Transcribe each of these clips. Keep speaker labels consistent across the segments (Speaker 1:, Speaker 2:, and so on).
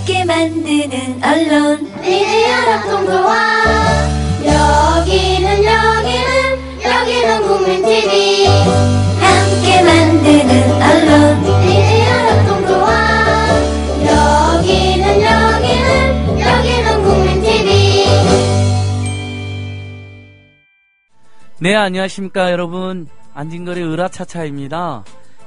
Speaker 1: 함께 만드는 언론
Speaker 2: 미디어 협동조합. 여기는 국민TV.
Speaker 1: 함께 만드는 언론
Speaker 2: 미디어 협동조합. 여기는 국민TV.
Speaker 3: 네, 안녕하십니까 여러분. 안진걸의 으라차차입니다.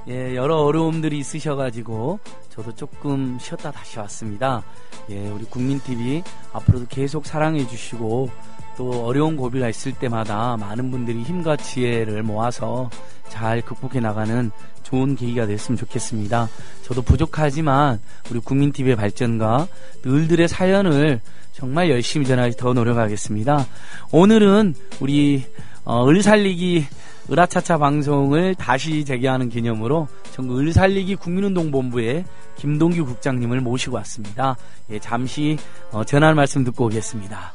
Speaker 3: 예, 여러 어려움들이 있으셔가지고 저도 조금 쉬었다 다시 왔습니다. 예, 우리 국민TV 앞으로도 계속 사랑해 주시고 또 어려운 고비가 있을 때마다 많은 분들이 힘과 지혜를 모아서 잘 극복해 나가는 좋은 계기가 됐으면 좋겠습니다. 저도 부족하지만 우리 국민TV의 발전과 늘들의 사연을 정말 열심히 전하기 더 노력하겠습니다. 오늘은 우리 을살리기 으라차차 방송을 다시 재개하는 기념으로 전국 을살리기 국민운동본부의 김동규 국장님을 모시고 왔습니다. 예, 잠시 전할 말씀 듣고 오겠습니다.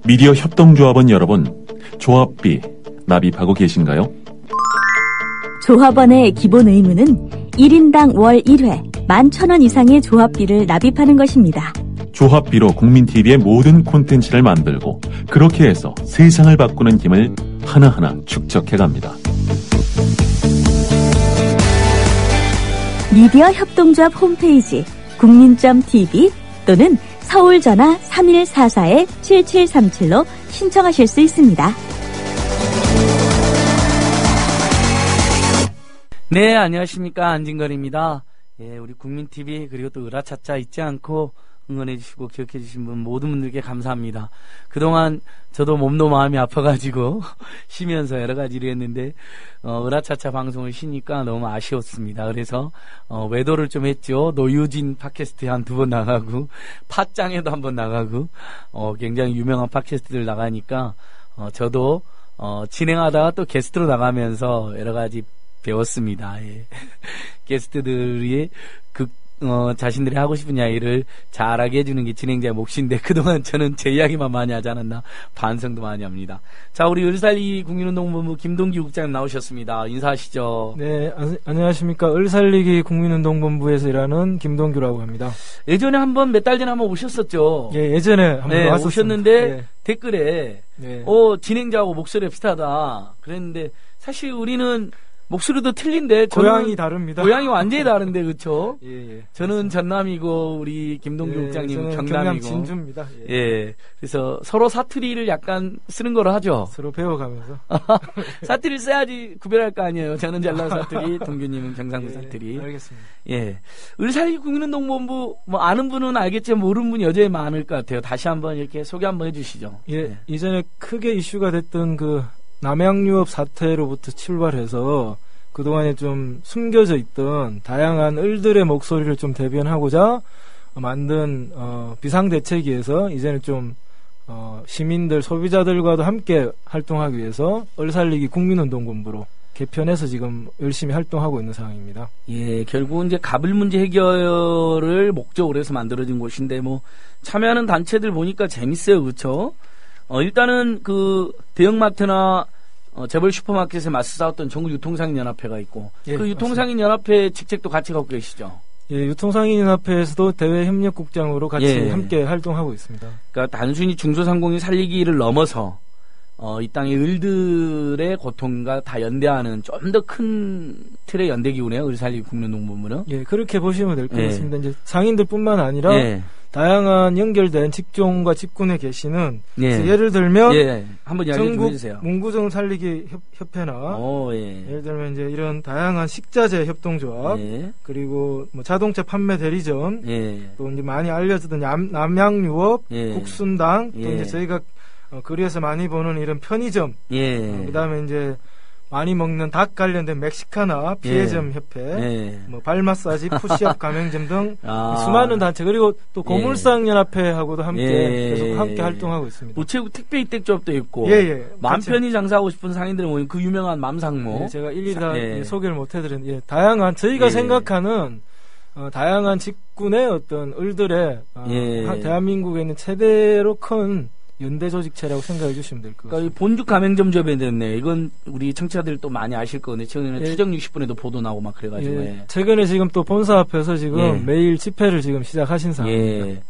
Speaker 4: 미디어 협동조합원 여러분, 조합비 납입하고 계신가요?
Speaker 5: 조합원의 기본 의무는 1인당 월 1회 11,000원 이상의 조합비를 납입하는 것입니다.
Speaker 4: 조합비로 국민TV의 모든 콘텐츠를 만들고 그렇게 해서 세상을 바꾸는 힘을 하나하나 축적해갑니다.
Speaker 5: 미디어 협동조합 홈페이지 국민.tv 또는 서울 전화 3144-7737로 신청하실 수 있습니다.
Speaker 3: 네, 안녕하십니까. 안진걸입니다. 예, 우리 국민TV 그리고 또 으라차차 잊지 않고 응원해주시고 기억해주신 분 모든 분들께 감사합니다. 그동안 저도 몸도 마음이 아파가지고 쉬면서 여러 가지 일을 했는데 으라차차 방송을 쉬니까 너무 아쉬웠습니다. 그래서 외도를 좀 했죠. 노유진 팟캐스트에 한 2번 나가고 팟짱에도 한 번 나가고 굉장히 유명한 팟캐스트들 나가니까 저도 진행하다가 또 게스트로 나가면서 여러 가지 배웠습니다. 예. 게스트들이 자신들이 하고 싶은 이야기를 잘하게 해주는 게 진행자의 몫인데 그동안 저는 제 이야기만 많이 하지 않았나 반성도 많이 합니다. 자, 우리 을살리기 국민운동본부 김동규 국장님 나오셨습니다. 인사하시죠.
Speaker 6: 네, 안녕하십니까. 을살리기 국민운동본부에서 일하는 김동규라고 합니다.
Speaker 3: 예전에 한번 몇 달 전에 한번 오셨었죠.
Speaker 6: 예, 예전에 한번
Speaker 3: 네,
Speaker 6: 왔었습니다.
Speaker 3: 오셨는데
Speaker 6: 네.
Speaker 3: 댓글에
Speaker 6: 네.
Speaker 3: 진행자하고 목소리가 비슷하다 그랬는데 사실 우리는 목소리도 틀린데
Speaker 6: 고향이 다릅니다.
Speaker 3: 고향이 완전히 다른데 그렇죠?
Speaker 6: 예.
Speaker 3: 저는 전남이고 우리 김동규 국장님은 경남이고.
Speaker 6: 경남 진주입니다. 예.
Speaker 3: 예. 그래서 서로 사투리를 약간 쓰는 거로 하죠.
Speaker 6: 서로 배워가면서.
Speaker 3: 사투리를 써야지 구별할 거 아니에요. 저는 전남 사투리, 동규님은 경상도 사투리.
Speaker 6: 알겠습니다.
Speaker 3: 예. 을살리기 국민운동본부 아는 분은 알겠지만 모르는 분이 여전히 많을 것 같아요. 다시 한번 이렇게 소개 한번 해주시죠.
Speaker 6: 예.
Speaker 3: 네.
Speaker 6: 이전에 크게 이슈가 됐던 그 남양유업 사태로부터 출발해서 그동안에 좀 숨겨져 있던 다양한 을들의 목소리를 좀 대변하고자 만든 비상대책위에서 이제는 좀 시민들, 소비자들과도 함께 활동하기 위해서 을살리기 국민운동본부로 개편해서 지금 열심히 활동하고 있는 상황입니다.
Speaker 3: 예, 결국은 이제 가불 문제 해결을 목적으로 해서 만들어진 곳인데 참여하는 단체들 보니까 재밌어요, 그렇죠? 일단은 그 대형마트나 재벌 슈퍼마켓에 맞서 싸웠던 전국 유통상인연합회가 있고
Speaker 6: 예,
Speaker 3: 그 유통상인연합회 직책도 같이 갖고 계시죠?
Speaker 6: 예, 유통상인연합회에서도 대외협력국장으로 같이
Speaker 3: 예.
Speaker 6: 함께 활동하고 있습니다.
Speaker 3: 그러니까 단순히 중소상공인 살리기를 넘어서 이 땅의 을들의 고통과 다 연대하는 좀 더 큰 틀의 연대기구네요. 을살리기 국민운동본부는.
Speaker 6: 예, 그렇게 보시면 될 것
Speaker 3: 예.
Speaker 6: 같습니다. 이제 상인들뿐만 아니라
Speaker 3: 예.
Speaker 6: 다양한 연결된 직종과 직군에 계시는
Speaker 3: 예.
Speaker 6: 그래서 예를 들면
Speaker 3: 예. 한번 이야기 좀
Speaker 6: 전국
Speaker 3: 해주세요.
Speaker 6: 문구점 살리기 협회나
Speaker 3: 예.
Speaker 6: 예를 들면 이제 이런 다양한 식자재 협동조합
Speaker 3: 예.
Speaker 6: 그리고 자동차 판매 대리점
Speaker 3: 예.
Speaker 6: 또 이제 많이 알려지던 남양유업
Speaker 3: 예.
Speaker 6: 국순당 또
Speaker 3: 예.
Speaker 6: 이제 저희가 거리에서 많이 보는 이런 편의점
Speaker 3: 예.
Speaker 6: 그다음에 이제 많이 먹는 닭 관련된 멕시카나 피해점 협회,
Speaker 3: 예.
Speaker 6: 발 마사지, 푸시업 가맹점 등
Speaker 3: 아.
Speaker 6: 수많은 단체 그리고 또 고물상 연합회하고도 함께
Speaker 3: 예.
Speaker 6: 계속 함께 활동하고 있습니다.
Speaker 3: 우체국 택배 이택조합도 있고
Speaker 6: 예.
Speaker 3: 맘
Speaker 6: 같이-
Speaker 3: 편히 장사하고 싶은 상인들 모임 그 유명한 맘상모.
Speaker 6: 예, 제가 일일이 다
Speaker 3: 예.
Speaker 6: 소개를 못 해드린 다양한 저희가
Speaker 3: 예.
Speaker 6: 생각하는 다양한 직군의 어떤 을들의
Speaker 3: 예.
Speaker 6: 대한민국에 있는 최대로 큰 연대 조직체라고 생각해 주시면 될 것 같습니다.
Speaker 3: 그러니까 이 본죽 가맹점주협회 됐네. 이건 우리 청취자들 또 많이 아실 거네. 최근에
Speaker 6: 예.
Speaker 3: 추적 60분에도 보도 나오고 막 그래가지고.
Speaker 6: 예,
Speaker 3: 예.
Speaker 6: 최근에 지금 또 본사 앞에서 지금
Speaker 3: 예.
Speaker 6: 매일 집회를 지금 시작하신 상황입니다.
Speaker 3: 예.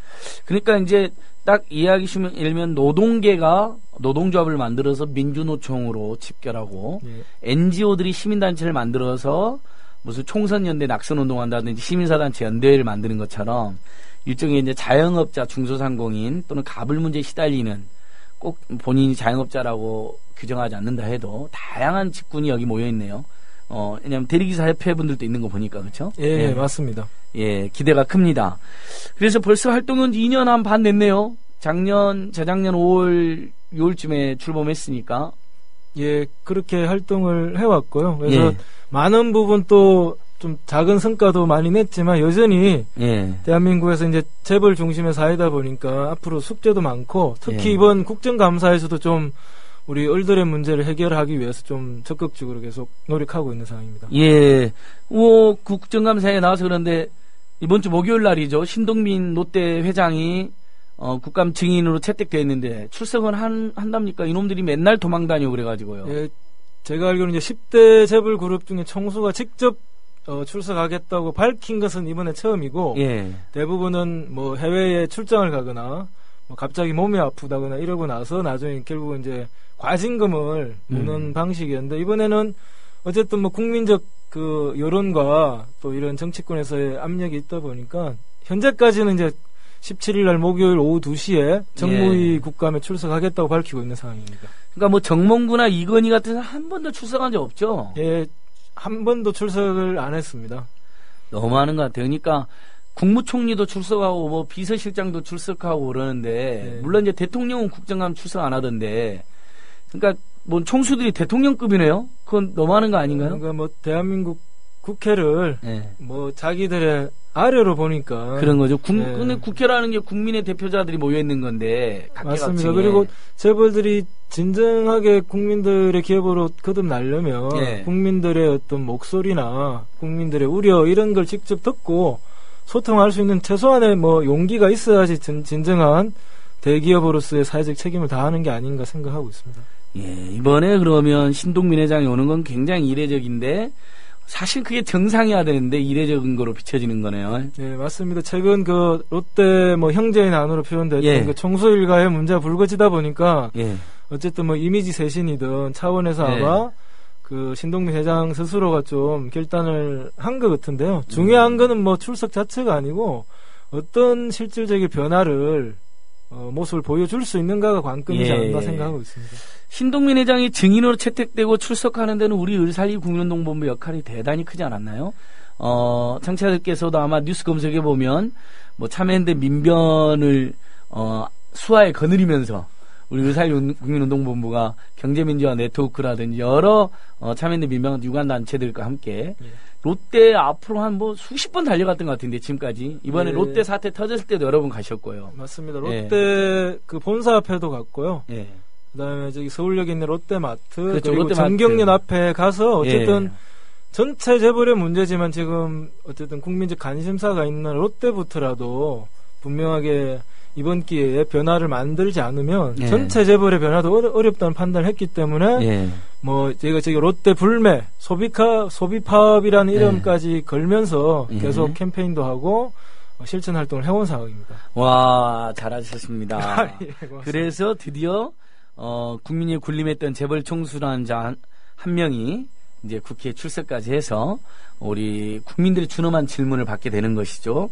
Speaker 3: 그러니까 이제 딱 이야기시면 일면 노동계가 노동조합을 만들어서 민주노총으로 집결하고
Speaker 6: 예.
Speaker 3: NGO들이 시민단체를 만들어서 무슨 총선연대 낙선운동한다든지 시민사단체 연대회를 만드는 것처럼 일종의 이제 자영업자 중소상공인 또는 가불문제에 시달리는 꼭 본인이 자영업자라고 규정하지 않는다 해도 다양한 직군이 여기 모여 있네요. 왜냐하면 대리기사 협회 분들도 있는 거 보니까 그렇죠?
Speaker 6: 예, 맞습니다.
Speaker 3: 예, 기대가 큽니다. 그래서 벌써 활동은 2년 한 반 됐네요. 재작년 5월, 6월쯤에 출범했으니까.
Speaker 6: 예, 그렇게 활동을 해왔고요. 그래서
Speaker 3: 예.
Speaker 6: 많은 부분 또 좀 작은 성과도 많이 냈지만 여전히
Speaker 3: 예.
Speaker 6: 대한민국에서 이제 재벌 중심의 사회다 보니까 앞으로 숙제도 많고 특히
Speaker 3: 예.
Speaker 6: 이번 국정감사에서도 좀 우리 을들의 문제를 해결하기 위해서 좀 적극적으로 계속 노력하고 있는 상황입니다.
Speaker 3: 예. 국정감사에 나와서 그런데 이번 주 목요일 날이죠. 신동민 롯데 회장이 국감 증인으로 채택되어 있는데 출석은 한답니까? 이놈들이 맨날 도망 다니고 그래가지고요.
Speaker 6: 예, 제가 알기로는 이제 10대 재벌 그룹 중에 총수가 직접 출석하겠다고 밝힌 것은 이번에 처음이고
Speaker 3: 예.
Speaker 6: 대부분은 뭐 해외에 출장을 가거나 뭐 갑자기 몸이 아프다거나 이러고 나서 나중에 결국은 이제 과징금을 무는 방식이었는데 이번에는 어쨌든 뭐 국민적 그 여론과 또 이런 정치권에서의 압력이 있다 보니까 현재까지는 이제 17일 날 목요일 오후 2시에 정무위
Speaker 3: 예.
Speaker 6: 국감에 출석하겠다고 밝히고 있는 상황입니다.
Speaker 3: 그러니까 뭐 정몽구나 이건희 같은 사람 한 번도 출석한 적 없죠?
Speaker 6: 예, 한 번도 출석을 안 했습니다.
Speaker 3: 너무 하는 것 같아요. 그러니까 국무총리도 출석하고 뭐 비서실장도 출석하고 그러는데
Speaker 6: 네.
Speaker 3: 물론 이제 대통령은 국정감 출석 안 하던데 그러니까 뭐 총수들이 대통령급이네요. 그건 너무하는 거 아닌가요?
Speaker 6: 그러니까 뭐 대한민국 국회를
Speaker 3: 네.
Speaker 6: 뭐 자기들의 아래로 보니까
Speaker 3: 그런 거죠.
Speaker 6: 네.
Speaker 3: 근데 국회라는 게 국민의 대표자들이 모여 있는 건데
Speaker 6: 맞습니다.
Speaker 3: 각계각층에.
Speaker 6: 그리고 재벌들이 진정하게 국민들의 기업으로 거듭나려면
Speaker 3: 네.
Speaker 6: 국민들의 어떤 목소리나 국민들의 우려 이런 걸 직접 듣고 소통할 수 있는 최소한의 뭐 용기가 있어야지 진정한 대기업으로서의 사회적 책임을 다하는 게 아닌가 생각하고 있습니다.
Speaker 3: 예, 이번에 그러면 신동민 회장이 오는 건 굉장히 이례적인데 사실 그게 정상이어야 되는데 이례적인 거로 비춰지는 거네요.
Speaker 6: 네, 맞습니다. 최근 그 롯데 뭐 형제의 난으로 표현됐던
Speaker 3: 예.
Speaker 6: 그 총수 일가의 문제가 불거지다 보니까
Speaker 3: 예.
Speaker 6: 어쨌든 뭐 이미지 쇄신이든 차원에서
Speaker 3: 네.
Speaker 6: 아마 그 신동민 회장 스스로가 좀 결단을 한 것 같은데요. 중요한 거는 뭐 출석 자체가 아니고 어떤 실질적인 변화를 모습을 보여줄 수 있는가가 관건이지
Speaker 3: 예.
Speaker 6: 않나 생각하고 있습니다.
Speaker 3: 신동민 회장이 증인으로 채택되고 출석하는 데는 우리 을살리 국민운동본부 역할이 대단히 크지 않았나요? 청취자들께서도 아마 뉴스 검색해 보면 뭐 참여연대 민변을 수하에 거느리면서 우리 을살리 국민운동본부가 경제민주화 네트워크라든지 여러 참여연대 민변 유관 단체들과 함께
Speaker 6: 예.
Speaker 3: 롯데 앞으로 한 뭐 수십 번 달려갔던 것 같은데 지금까지 이번에
Speaker 6: 예.
Speaker 3: 롯데 사태 터졌을 때도 여러 번 가셨고요.
Speaker 6: 맞습니다.
Speaker 3: 예.
Speaker 6: 롯데 그 본사 앞에도 갔고요.
Speaker 3: 예.
Speaker 6: 그다음에 저기 서울역에 있는 롯데마트
Speaker 3: 그렇죠,
Speaker 6: 그리고
Speaker 3: 롯데마트.
Speaker 6: 정경련 앞에 가서 어쨌든
Speaker 3: 예.
Speaker 6: 전체 재벌의 문제지만 지금 어쨌든 국민적 관심사가 있는 롯데부터라도 분명하게 이번 기회에 변화를 만들지 않으면
Speaker 3: 예.
Speaker 6: 전체 재벌의 변화도 어렵다는 판단을 했기 때문에
Speaker 3: 예.
Speaker 6: 뭐 저희가 저기 롯데 불매 소비파업이라는
Speaker 3: 예.
Speaker 6: 이름까지 걸면서
Speaker 3: 예.
Speaker 6: 계속 캠페인도 하고 실천 활동을 해온 상황입니다.
Speaker 3: 와, 잘하셨습니다.
Speaker 6: 예, 고맙습니다.
Speaker 3: 그래서 드디어 국민이 군림했던 재벌 총수라는 자 한 명이 이제 국회에 출석까지 해서 우리 국민들의 준엄한 질문을 받게 되는 것이죠.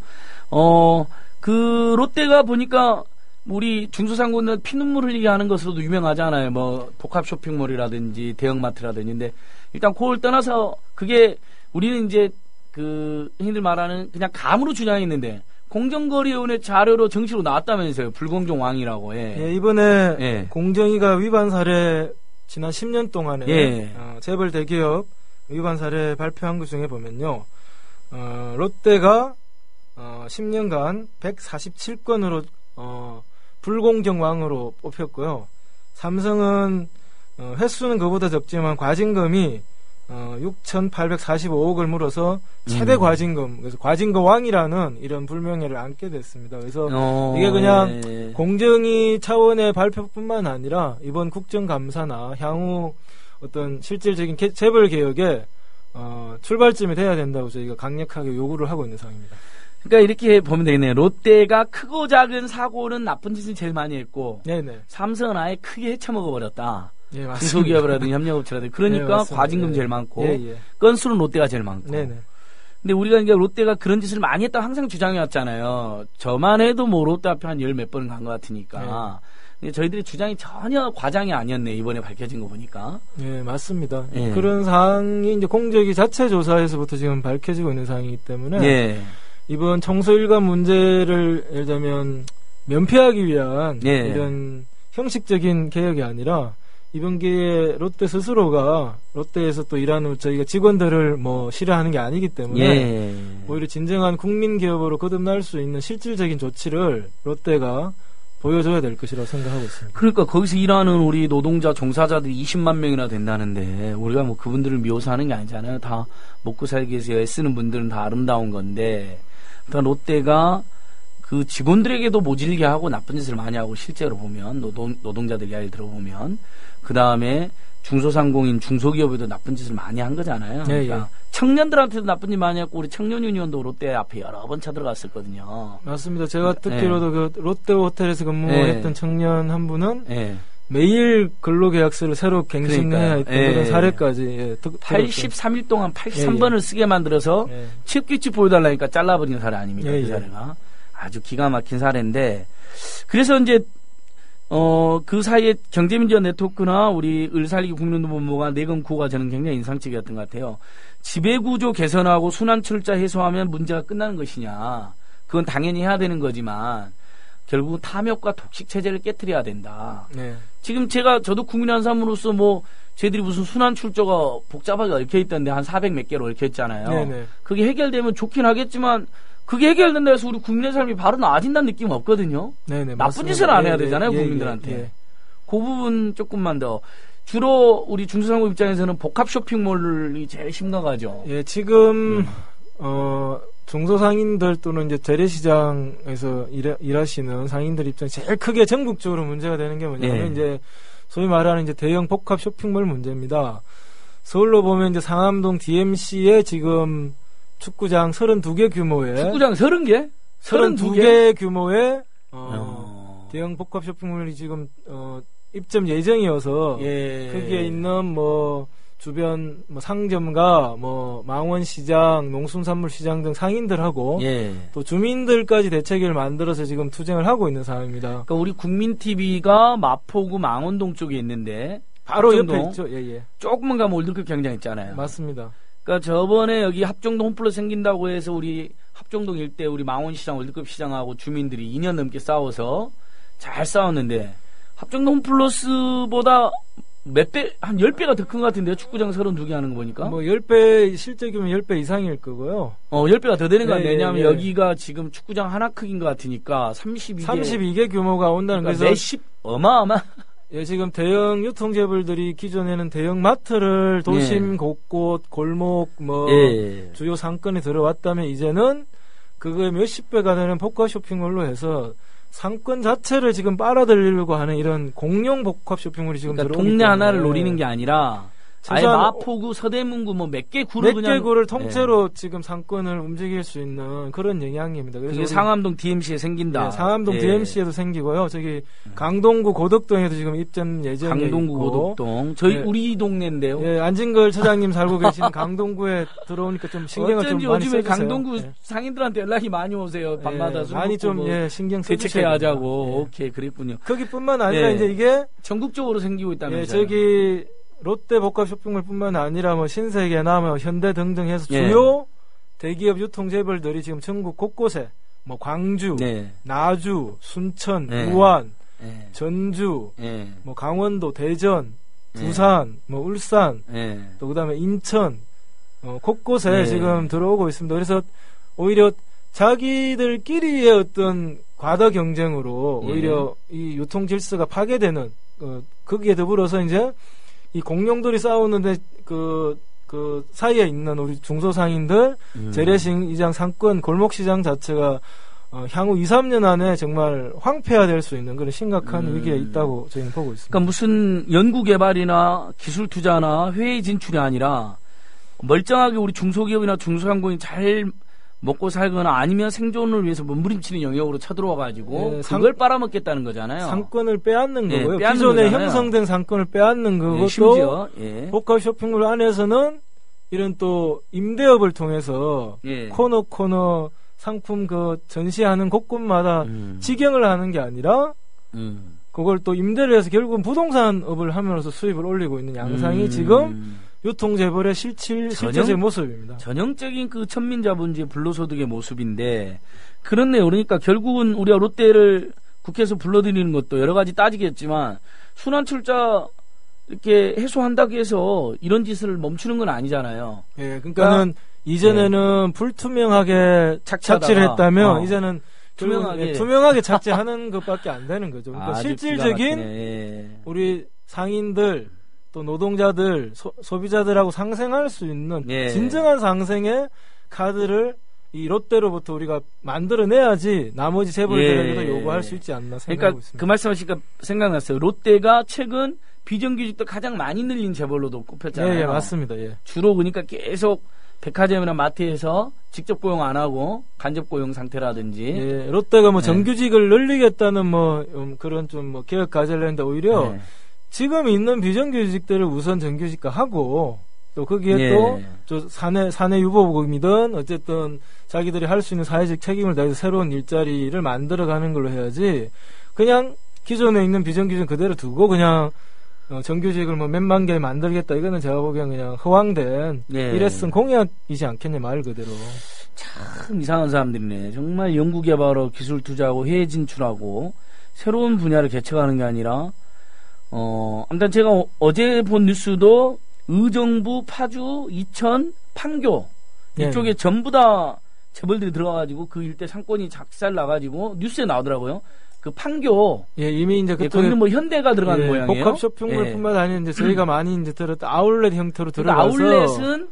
Speaker 3: 그 롯데가 보니까 우리 중소상공인들 피눈물 흘리게 하는 것으로도 유명하잖아요. 뭐 복합 쇼핑몰이라든지 대형마트라든지. 근데 일단 그걸 떠나서 그게 우리는 이제 그 흔히들 말하는 그냥 감으로 주장했는데 공정거래위원회 자료로 정식으로 나왔다면서요. 불공정 왕이라고. 예.
Speaker 6: 예, 이번에
Speaker 3: 예.
Speaker 6: 공정위가 위반 사례 지난 10년 동안에
Speaker 3: 예.
Speaker 6: 재벌 대기업 위반 사례 발표한 것 중에 보면요. 롯데가 10년간 147건으로 불공정 왕으로 뽑혔고요. 삼성은 횟수는 그보다 적지만 과징금이 6,845억을 물어서 최대 과징금, 그래서 과징금왕이라는 이런 불명예를 안게 됐습니다. 그래서 이게 그냥 공정위 차원의 발표뿐만 아니라 이번 국정감사나 향후 어떤 실질적인 재벌 개혁에 출발점이 돼야 된다고 저희가 강력하게 요구를 하고 있는 상황입니다.
Speaker 3: 그러니까 이렇게 보면 되겠네요. 롯데가 크고 작은 사고는 나쁜 짓을 제일 많이 했고,
Speaker 6: 네네.
Speaker 3: 삼성은 아예 크게 헤쳐먹어버렸다.
Speaker 6: 예, 맞습니다.
Speaker 3: 중소기업이라든지 협력업체라든지. 그러니까
Speaker 6: 네,
Speaker 3: 과징금
Speaker 6: 예.
Speaker 3: 제일 많고,
Speaker 6: 예.
Speaker 3: 건수는 롯데가 제일 많고.
Speaker 6: 네네.
Speaker 3: 근데 우리가 이제 롯데가 그런 짓을 많이 했다고 항상 주장해왔잖아요. 저만 해도 뭐 롯데 앞에 한 열 몇 번은 간 것 같으니까. 근데 저희들의 주장이 전혀 과장이 아니었네, 이번에 밝혀진 거 보니까.
Speaker 6: 예, 맞습니다.
Speaker 3: 예.
Speaker 6: 그런 사항이 이제 공정위 자체 조사에서부터 지금 밝혀지고 있는 사항이기 때문에
Speaker 3: 예.
Speaker 6: 이번 청소 일관 문제를 예를 들면 면피하기 위한
Speaker 3: 예.
Speaker 6: 이런 형식적인 개혁이 아니라 이번 기회에 롯데 스스로가 롯데에서 또 일하는 저희가 직원들을 뭐 싫어하는 게 아니기 때문에
Speaker 3: 예.
Speaker 6: 오히려 진정한 국민 기업으로 거듭날 수 있는 실질적인 조치를 롯데가 보여줘야 될 것이라고 생각하고 있습니다.
Speaker 3: 그러니까 거기서 일하는 우리 노동자, 종사자들이 20만 명이나 된다는데 우리가 뭐 그분들을 미워서하는 게 아니잖아요. 다 먹고 살기 위해서 애쓰는 분들은 다 아름다운 건데, 그러니까 롯데가 그 직원들에게도 모질게 하고 나쁜 짓을 많이 하고 실제로 보면 노동자들 이야기를 들어보면 그 다음에 중소상공인 중소기업에도 나쁜 짓을 많이 한 거잖아요. 그러니까
Speaker 6: 예.
Speaker 3: 청년들한테도 나쁜 짓 많이 했고 우리 청년유니온도 롯데 앞에 여러 번 쳐들어갔었거든요.
Speaker 6: 맞습니다. 제가 듣기로도 그 롯데 호텔에서 근무했던 청년 한 분은
Speaker 3: 예.
Speaker 6: 매일 근로계약서를 새로 갱신해야 했던
Speaker 3: 그러니까요.
Speaker 6: 그런
Speaker 3: 예.
Speaker 6: 사례까지
Speaker 3: 83일 동안 83번을 쓰게 만들어서
Speaker 6: 예.
Speaker 3: 취업규칙 보여달라니까 잘라버린 사례 아닙니까?
Speaker 6: 예,
Speaker 3: 그
Speaker 6: 예.
Speaker 3: 사례가 아주 기가 막힌 사례인데, 그래서 이제 그 사이에 경제민주화 네트워크나 우리 을살리기 국민운동본부가 내건 구호가 저는 굉장히 인상적이었던 것 같아요. 지배구조 개선하고 순환출자 해소하면 문제가 끝나는 것이냐. 그건 당연히 해야 되는 거지만 결국 탐욕과 독식 체제를 깨트려야 된다.
Speaker 6: 네.
Speaker 3: 지금 저도 국민 한 사람으로서 뭐 저희들이 무슨 순환출조가 복잡하게 얽혀있던데 한 400 몇 개로 얽혀있잖아요.
Speaker 6: 네네.
Speaker 3: 그게 해결되면 좋긴 하겠지만 그게 해결된다 해서 우리 국민의 삶이 바로 나아진다는 느낌은 없거든요.
Speaker 6: 네네.
Speaker 3: 나쁜
Speaker 6: 맞습니다.
Speaker 3: 짓을 안 해야
Speaker 6: 예,
Speaker 3: 되잖아요,
Speaker 6: 예,
Speaker 3: 국민들한테.
Speaker 6: 예, 예.
Speaker 3: 그 부분 조금만 더. 주로 우리 중소상공 입장에서는 복합 쇼핑몰이 제일 심각하죠.
Speaker 6: 예, 지금 중소상인들 또는 이제 재래시장에서 일하시는 상인들 입장 제일 크게 전국적으로 문제가 되는 게 뭐냐면
Speaker 3: 예.
Speaker 6: 이제 소위 말하는 이제 대형 복합 쇼핑몰 문제입니다. 서울로 보면 이제 상암동 DMC에 지금 축구장 32개 규모의
Speaker 3: 축구장 30개?
Speaker 6: 32개 규모의 대형 복합 쇼핑몰이 지금 입점 예정이어서
Speaker 3: 예.
Speaker 6: 거기에 있는 뭐 주변 뭐 상점가 뭐 망원시장, 농수산물시장 등 상인들하고
Speaker 3: 예.
Speaker 6: 또 주민들까지 대책을 만들어서 지금 투쟁을 하고 있는 상황입니다.
Speaker 3: 그러니까 우리 국민TV가 마포구 망원동 쪽에 있는데
Speaker 6: 바로
Speaker 3: 합정동,
Speaker 6: 옆에 있죠. 예, 예.
Speaker 3: 조금만 가면 올드컵 경장 있잖아요.
Speaker 6: 맞습니다.
Speaker 3: 그러니까 저번에 여기 합정동 홈플러스 생긴다고 해서 우리 합정동 일대 우리 망원시장 월드컵 시장하고 주민들이 2년 넘게 싸워서 잘 싸웠는데 합정동 홈플러스보다 몇 배, 한 10배가 더 큰 것 같은데요? 축구장 32개 하는 거 보니까?
Speaker 6: 뭐 10배, 실제 규모 10배 이상일 거고요.
Speaker 3: 10배가 더 되는 거
Speaker 6: 예,
Speaker 3: 같네요. 왜냐하면
Speaker 6: 예.
Speaker 3: 여기가 지금 축구장 하나 크기인 것 같으니까 32개.
Speaker 6: 규모가 온다는
Speaker 3: 그러니까
Speaker 6: 거죠.
Speaker 3: 몇십, 어마어마.
Speaker 6: 예, 지금 대형 유통재벌들이 기존에는 대형 마트를 도심 곳곳, 골목, 뭐,
Speaker 3: 예.
Speaker 6: 주요 상권에 들어왔다면 이제는 그거에 몇십 배가 되는 복합 쇼핑몰로 해서 상권 자체를 지금 빨아들이려고 하는 이런 공룡 복합 쇼핑몰이 지금
Speaker 3: 그러니까
Speaker 6: 들어오기
Speaker 3: 동네 하나를
Speaker 6: 때문에
Speaker 3: 노리는 게 아니라 아예
Speaker 6: 최소한
Speaker 3: 마포구, 서대문구 뭐 몇 개 구를
Speaker 6: 몇
Speaker 3: 그냥
Speaker 6: 개 구를 통째로 지금 상권을 움직일 수 있는 그런 영향입니다. 그래서
Speaker 3: 그게
Speaker 6: 우리
Speaker 3: 상암동 DMC에 생긴다.
Speaker 6: 예, 상암동
Speaker 3: 예.
Speaker 6: DMC에도 생기고요. 저기 강동구 고덕동에도 지금 입점 예정에
Speaker 3: 강동구
Speaker 6: 있고.
Speaker 3: 고덕동. 저희
Speaker 6: 예.
Speaker 3: 우리 동네인데요.
Speaker 6: 예, 안진걸 처장님 살고 계시는 강동구에 들어오니까 좀 신경을 좀
Speaker 3: 어쩐지
Speaker 6: 많이
Speaker 3: 요즘에
Speaker 6: 써주세요.
Speaker 3: 강동구
Speaker 6: 예.
Speaker 3: 상인들한테 연락이 많이 오세요. 밤마다
Speaker 6: 예,
Speaker 3: 술
Speaker 6: 많이
Speaker 3: 먹고
Speaker 6: 좀
Speaker 3: 뭐
Speaker 6: 예, 신경
Speaker 3: 대책해
Speaker 6: 써주셔야
Speaker 3: 하자고.
Speaker 6: 됩니다. 예.
Speaker 3: 오케이, 그랬군요.
Speaker 6: 거기뿐만 아니라
Speaker 3: 예.
Speaker 6: 이제 이게
Speaker 3: 전국적으로 생기고
Speaker 6: 예,
Speaker 3: 있다면서요.
Speaker 6: 저기 롯데 복합 쇼핑몰뿐만 아니라 뭐 신세계나 뭐 현대 등등 해서
Speaker 3: 예.
Speaker 6: 주요 대기업 유통재벌들이 지금 전국 곳곳에 뭐 광주,
Speaker 3: 네.
Speaker 6: 나주, 순천,
Speaker 3: 네.
Speaker 6: 우한,
Speaker 3: 예.
Speaker 6: 전주,
Speaker 3: 예.
Speaker 6: 뭐 강원도, 대전,
Speaker 3: 네.
Speaker 6: 부산, 뭐 울산,
Speaker 3: 예.
Speaker 6: 또 그다음에 인천 곳곳에
Speaker 3: 네.
Speaker 6: 지금 들어오고 있습니다. 그래서 오히려 자기들끼리의 어떤 과다 경쟁으로
Speaker 3: 예.
Speaker 6: 오히려 이 유통 질서가 파괴되는 거기에 더불어서 이제 이 공룡들이 싸우는데 그 그 사이에 있는 우리 중소상인들 재래시장 상권 골목시장 자체가 향후 2, 3년 안에 정말 황폐화될 수 있는 그런 심각한 위기에 있다고 저희는 보고 있습니다.
Speaker 3: 그러니까 무슨 연구개발이나 기술 투자나 해외 진출이 아니라 멀쩡하게 우리 중소기업이나 중소상공인이 잘 먹고 살거나 아니면 생존을 위해서 몸부림치는 영역으로 쳐들어와가지고 그걸 빨아먹겠다는 거잖아요.
Speaker 6: 상권을 빼앗는
Speaker 3: 예,
Speaker 6: 거고요.
Speaker 3: 빼앗는
Speaker 6: 기존에
Speaker 3: 거잖아요.
Speaker 6: 형성된 상권을 빼앗는 거고
Speaker 3: 심지어
Speaker 6: 또 복합 쇼핑몰 안에서는 이런 또 임대업을 통해서 코너 상품 그 전시하는 곳곳마다 직영을 하는 게 아니라 그걸 또 임대를 해서 결국은 부동산업을 함으로써 수입을 올리고 있는 양상이 지금 유통재벌의 실질적인 모습입니다.
Speaker 3: 전형적인 그 천민자본주의 불로소득의 모습인데 그렇네요. 그러니까 결국은 우리가 롯데를 국회에서 불러들이는 것도 여러 가지 따지겠지만 순환출자 이렇게 해소한다고 해서 이런 짓을 멈추는 건 아니잖아요.
Speaker 6: 예, 그러니까는 이전에는 불투명하게 착취를 했다면 이제는 투명하게 착취하는 것밖에 안 되는 거죠. 그러니까 실질적인 우리 상인들 또 노동자들, 소비자들하고 상생할 수 있는 진정한 상생의 카드를 이 롯데로부터 우리가 만들어내야지 나머지 재벌들에게도 요구할 수 있지 않나 생각하고
Speaker 3: 그러니까
Speaker 6: 있습니다.
Speaker 3: 그 말씀하시니까 생각났어요. 롯데가 최근 비정규직도 가장 많이 늘린 재벌로도 꼽혔잖아요.
Speaker 6: 예, 맞습니다. 예.
Speaker 3: 주로 그러니까 계속 백화점이나 마트에서 직접 고용 안 하고 간접 고용 상태라든지.
Speaker 6: 예, 롯데가 뭐 정규직을 늘리겠다는 뭐 그런 좀 뭐 개혁 과제를 했는데 오히려 지금 있는 비정규직들을 우선 정규직화하고 또 거기에 또 사내 유보금이든 어쨌든 자기들이 할 수 있는 사회적 책임을 다해서 새로운 일자리를 만들어가는 걸로 해야지 그냥 기존에 있는 비정규직 그대로 두고 그냥 정규직을 뭐 몇만 개 만들겠다 이거는 제가 보기엔 그냥 허황된 일회성 공약이지 않겠냐 말 그대로.
Speaker 3: 참 이상한 사람들이네. 정말 연구개발하고 기술 투자하고 해외 진출하고 새로운 분야를 개척하는 게 아니라 아무튼 제가 어제 본 뉴스도 의정부, 파주, 이천, 판교 이쪽에 전부 다 재벌들이 들어가가지고 그 일대 상권이 작살 나가지고 뉴스에 나오더라고요. 그 판교
Speaker 6: 이미 이제
Speaker 3: 거기는 뭐 현대가 들어가는 모양이에요.
Speaker 6: 복합 쇼핑몰뿐만 아니라 이제 저희가 많이 이제 들었던 아울렛 형태로 들어가서
Speaker 3: 아울렛은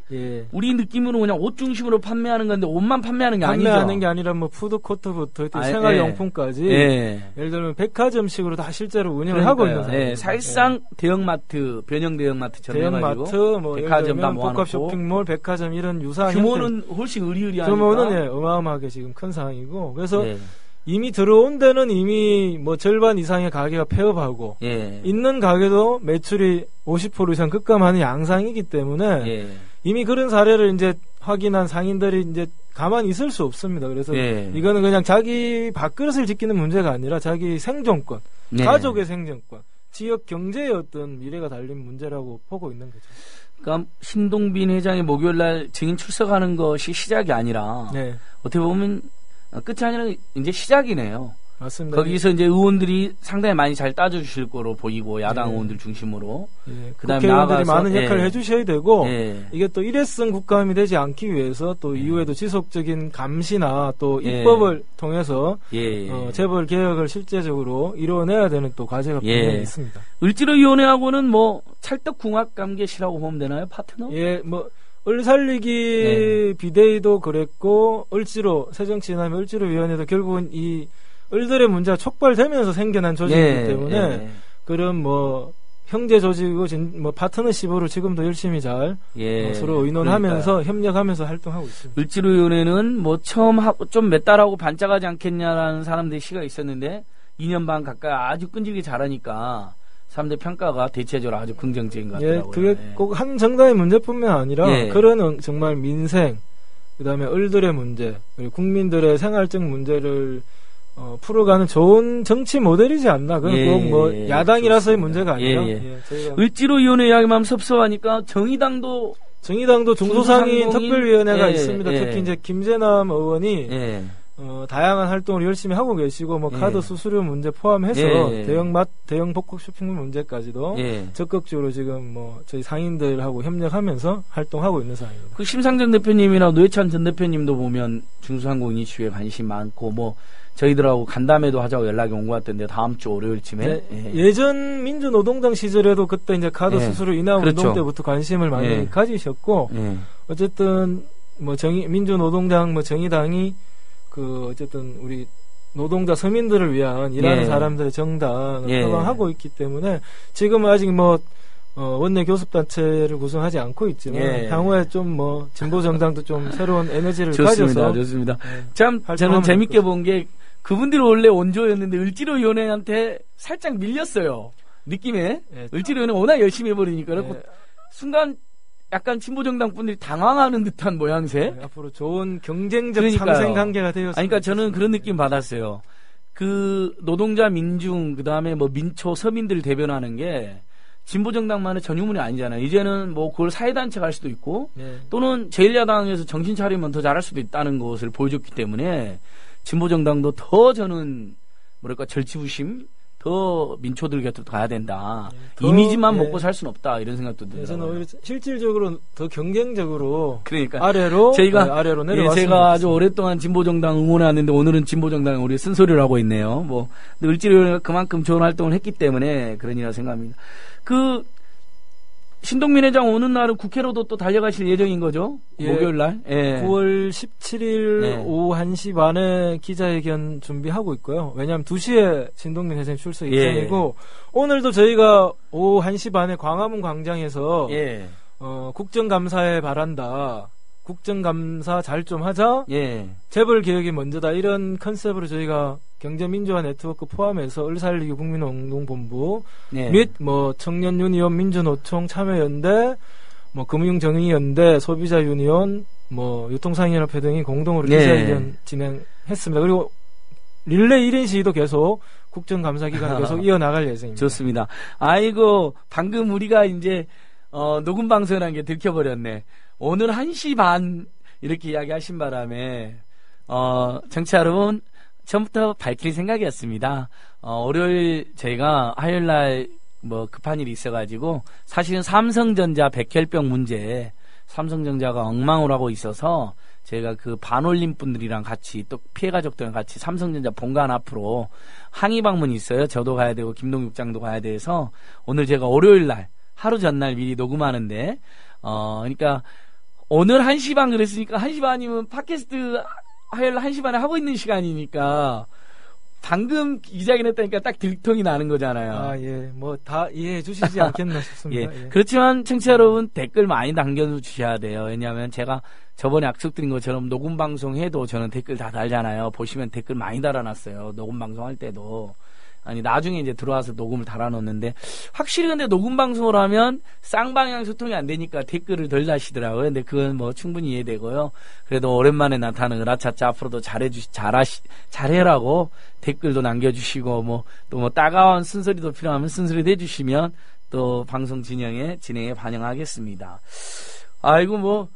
Speaker 3: 우리 느낌으로 그냥 옷 중심으로 판매하는 건데 옷만 판매하는 게 아니죠.
Speaker 6: 판매하는 게 아니라 뭐 푸드코트부터 생활용품까지 예를 들면 백화점식으로 다 실제로 운영을 하고 있는 상황.
Speaker 3: 사실상 대형마트, 변형 대형마트처럼
Speaker 6: 대형마트, 뭐
Speaker 3: 백화점 다 모아놓고
Speaker 6: 복합 쇼핑몰, 백화점 이런 유사한
Speaker 3: 규모는 훨씬 의리의리하니까
Speaker 6: 규모는 어마어마하게 지금 큰 상황이고 그래서 이미 들어온 데는 이미 뭐 절반 이상의 가게가 폐업하고 있는 가게도 매출이 50% 이상 급감하는 양상이기 때문에 이미 그런 사례를 이제 확인한 상인들이 이제 가만히 있을 수 없습니다. 그래서 이거는 그냥 자기 밥그릇을 지키는 문제가 아니라 자기 생존권, 가족의 생존권, 지역 경제의 어떤 미래가 달린 문제라고 보고 있는 거죠.
Speaker 3: 그러니까 신동빈 회장이 목요일날 증인 출석하는 것이 시작이 아니라 어떻게 보면 끝이 아니라 이제 시작이네요.
Speaker 6: 맞습니다.
Speaker 3: 거기서 이제 의원들이 상당히 많이 잘 따져주실 거로 보이고 야당 의원들 중심으로 그다음에
Speaker 6: 국회의원들이 많은 역할을 해주셔야 되고
Speaker 3: 예.
Speaker 6: 이게 또 일회성 국감이 되지 않기 위해서 또 이후에도 지속적인 감시나 또 입법을 통해서 재벌 개혁을 실제적으로 이루어내야 되는 또 과제가 분명히 있습니다.
Speaker 3: 을지로위원회하고는 뭐 찰떡궁합 관계시라고 보면 되나요, 파트너?
Speaker 6: 예, 뭐 을살리기 비대위도 그랬고 을지로 새정치인하면 을지로위원회도 결국은 이 을들의 문제가 촉발되면서 생겨난 조직이기 때문에 그런 뭐 형제 조직이고 뭐 파트너십으로 지금도 열심히 잘 서로 의논하면서 협력하면서 활동하고 있습니다.
Speaker 3: 을지로위원회는 뭐 처음 좀 몇 달하고 반짝하지 않겠냐라는 사람들의 시가 있었는데 2년 반 가까이 아주 끈질기게 잘하니까 사람들 평가가 대체적으로 아주 긍정적인 것 같더라고요.
Speaker 6: 그게 꼭 한 정당의 문제뿐만 아니라 그런 정말 민생, 그다음에 을들의 문제, 그리고 국민들의 생활적 문제를 풀어가는 좋은 정치 모델이지 않나. 그건 꼭 뭐 야당이라서의 문제가 아니라.
Speaker 3: 을지로위원회 이야기만 섭섭하니까 정의당도
Speaker 6: 중소상인 특별위원회가 있습니다. 특히 이제 김재남 의원이 다양한 활동을 열심히 하고 계시고 뭐
Speaker 3: 예.
Speaker 6: 카드 수수료 문제 포함해서
Speaker 3: 예.
Speaker 6: 대형 복합 쇼핑몰 문제까지도
Speaker 3: 예.
Speaker 6: 적극적으로 지금 뭐 저희 상인들하고 협력하면서 활동하고 있는 상황입니다.
Speaker 3: 그 심상정 대표님이나 노회찬 전 대표님도 보면 중소상공 이슈에 관심 많고 뭐 저희들하고 간담회도 하자고 연락이 온 것 같던데 다음 주 월요일쯤에
Speaker 6: 네, 예전 민주노동당 시절에도 그때 이제 카드
Speaker 3: 예.
Speaker 6: 수수료 인하
Speaker 3: 그렇죠.
Speaker 6: 운동 때부터 관심을 많이
Speaker 3: 예.
Speaker 6: 가지셨고
Speaker 3: 예.
Speaker 6: 어쨌든 뭐 민주노동당 뭐 정의당이 어쨌든 우리 노동자 서민들을 위한 일하는
Speaker 3: 예.
Speaker 6: 사람들의 정당을
Speaker 3: 예.
Speaker 6: 표방하고 있기 때문에 지금은 아직 원내 교섭단체를 구성하지 않고 있지만
Speaker 3: 예.
Speaker 6: 향후에 좀 진보 정당도 좀 새로운 에너지를
Speaker 3: 좋습니다.
Speaker 6: 가져서
Speaker 3: 좋습니다.
Speaker 6: 예.
Speaker 3: 참 저는
Speaker 6: 활동하면
Speaker 3: 재밌게
Speaker 6: 될
Speaker 3: 본 게 그분들이 원래 원조였는데 을지로위원회한테 살짝 밀렸어요. 느낌에
Speaker 6: 예.
Speaker 3: 을지로위원회 워낙 열심히 해버리니까
Speaker 6: 예.
Speaker 3: 순간 약간 진보정당 분들이 당황하는 듯한 모양새.
Speaker 6: 예, 앞으로 좋은 경쟁적
Speaker 3: 그러니까요.
Speaker 6: 상생 관계가 되었습니다.
Speaker 3: 아니, 그러니까 저는 그런 느낌 받았어요. 그 노동자 민중 그다음에 뭐 민초 서민들 대변하는 게 진보정당만의 전유물이 아니잖아요. 이제는 뭐 그걸 사회단체 갈 수도 있고
Speaker 6: 예.
Speaker 3: 또는 제1야당에서 정신 차리면 더 잘할 수도 있다는 것을 보여줬기 때문에 진보정당도 더 저는 뭐랄까 절치부심 더 민초들 곁으로 가야 된다.
Speaker 6: 더,
Speaker 3: 이미지만
Speaker 6: 예.
Speaker 3: 먹고 살 수는 없다. 이런 생각도
Speaker 6: 저는
Speaker 3: 들어요.
Speaker 6: 오히려 실질적으로 더 경쟁적으로
Speaker 3: 그러니까
Speaker 6: 아래로
Speaker 3: 저희가
Speaker 6: 아래로
Speaker 3: 예,
Speaker 6: 내려왔습니다.
Speaker 3: 제가 아주 오랫동안 진보정당 응원해왔는데 오늘은 진보정당 우리 쓴소리를 하고 있네요. 근데 을지로가 그만큼 좋은 활동을 했기 때문에 그러니라 생각합니다. 신동민 회장 오는 날은 국회로도 또 달려가실 예정인 거죠?
Speaker 6: 예.
Speaker 3: 목요일 날. 예.
Speaker 6: 9월 17일
Speaker 3: 네.
Speaker 6: 오후 1시 반에 기자회견 준비하고 있고요. 왜냐하면 2시에 신동민 회장님 출석 예정이고 오늘도 저희가 오후 1시 반에 광화문 광장에서
Speaker 3: 예.
Speaker 6: 국정감사에 바란다. 국정감사 잘 좀 하자.
Speaker 3: 예.
Speaker 6: 재벌 개혁이 먼저다. 이런 컨셉으로 저희가 경제민주화 네트워크 포함해서 을살리기 국민운동본부
Speaker 3: 예.
Speaker 6: 및 청년 유니온 민주노총 참여연대 금융정의연대 소비자유니온 유통상인협회 등이 공동으로
Speaker 3: 예.
Speaker 6: 기자회견 진행했습니다. 그리고 릴레이 1인 시위도 계속 국정감사 기간에 계속 이어나갈 예정입니다.
Speaker 3: 좋습니다. 아이고 방금 우리가 이제 녹음 방송이라는 게 들켜버렸네. 오늘 1시 반 이렇게 이야기하신 바람에 정치 여러분 처음부터 밝힐 생각이었습니다. 월요일 저희가 화요일날 급한 일이 있어가지고 사실은 삼성전자 백혈병 문제 삼성전자가 엉망을 하고 있어서 제가 그 반올림 분들이랑 같이 또 피해 가족들이랑 같이 삼성전자 본관 앞으로 항의 방문이 있어요. 저도 가야 되고 김동육장도 가야 돼서 오늘 제가 월요일날 하루 전날 미리 녹음하는데 그러니까 오늘 1시 반 그랬으니까 1시 반이면 팟캐스트 화요일 1시 반에 하고 있는 시간이니까 방금 기자회견 했다니까 딱 들통이 나는 거잖아요.
Speaker 6: 아, 예. 다 이해해 주시지 않겠나 싶습니다.
Speaker 3: 예.
Speaker 6: 예.
Speaker 3: 그렇지만 청취자 여러분 댓글 많이 남겨주셔야 돼요. 왜냐하면 제가 저번에 약속드린 것처럼 녹음 방송 해도 저는 댓글 다 달잖아요. 보시면 댓글 많이 달아놨어요. 녹음 방송 할 때도. 아니 나중에 이제 들어와서 녹음을 달아놓는데 확실히 근데 녹음 방송을 하면 쌍방향 소통이 안 되니까 댓글을 덜 다시더라고요. 근데 그건 충분히 이해되고요. 그래도 오랜만에 나타나는 으라차차 앞으로도 잘해라고 댓글도 남겨주시고 또 따가운 쓴소리도 필요하면 쓴소리도 해주시면 또 방송 진행에 반영하겠습니다. 아이고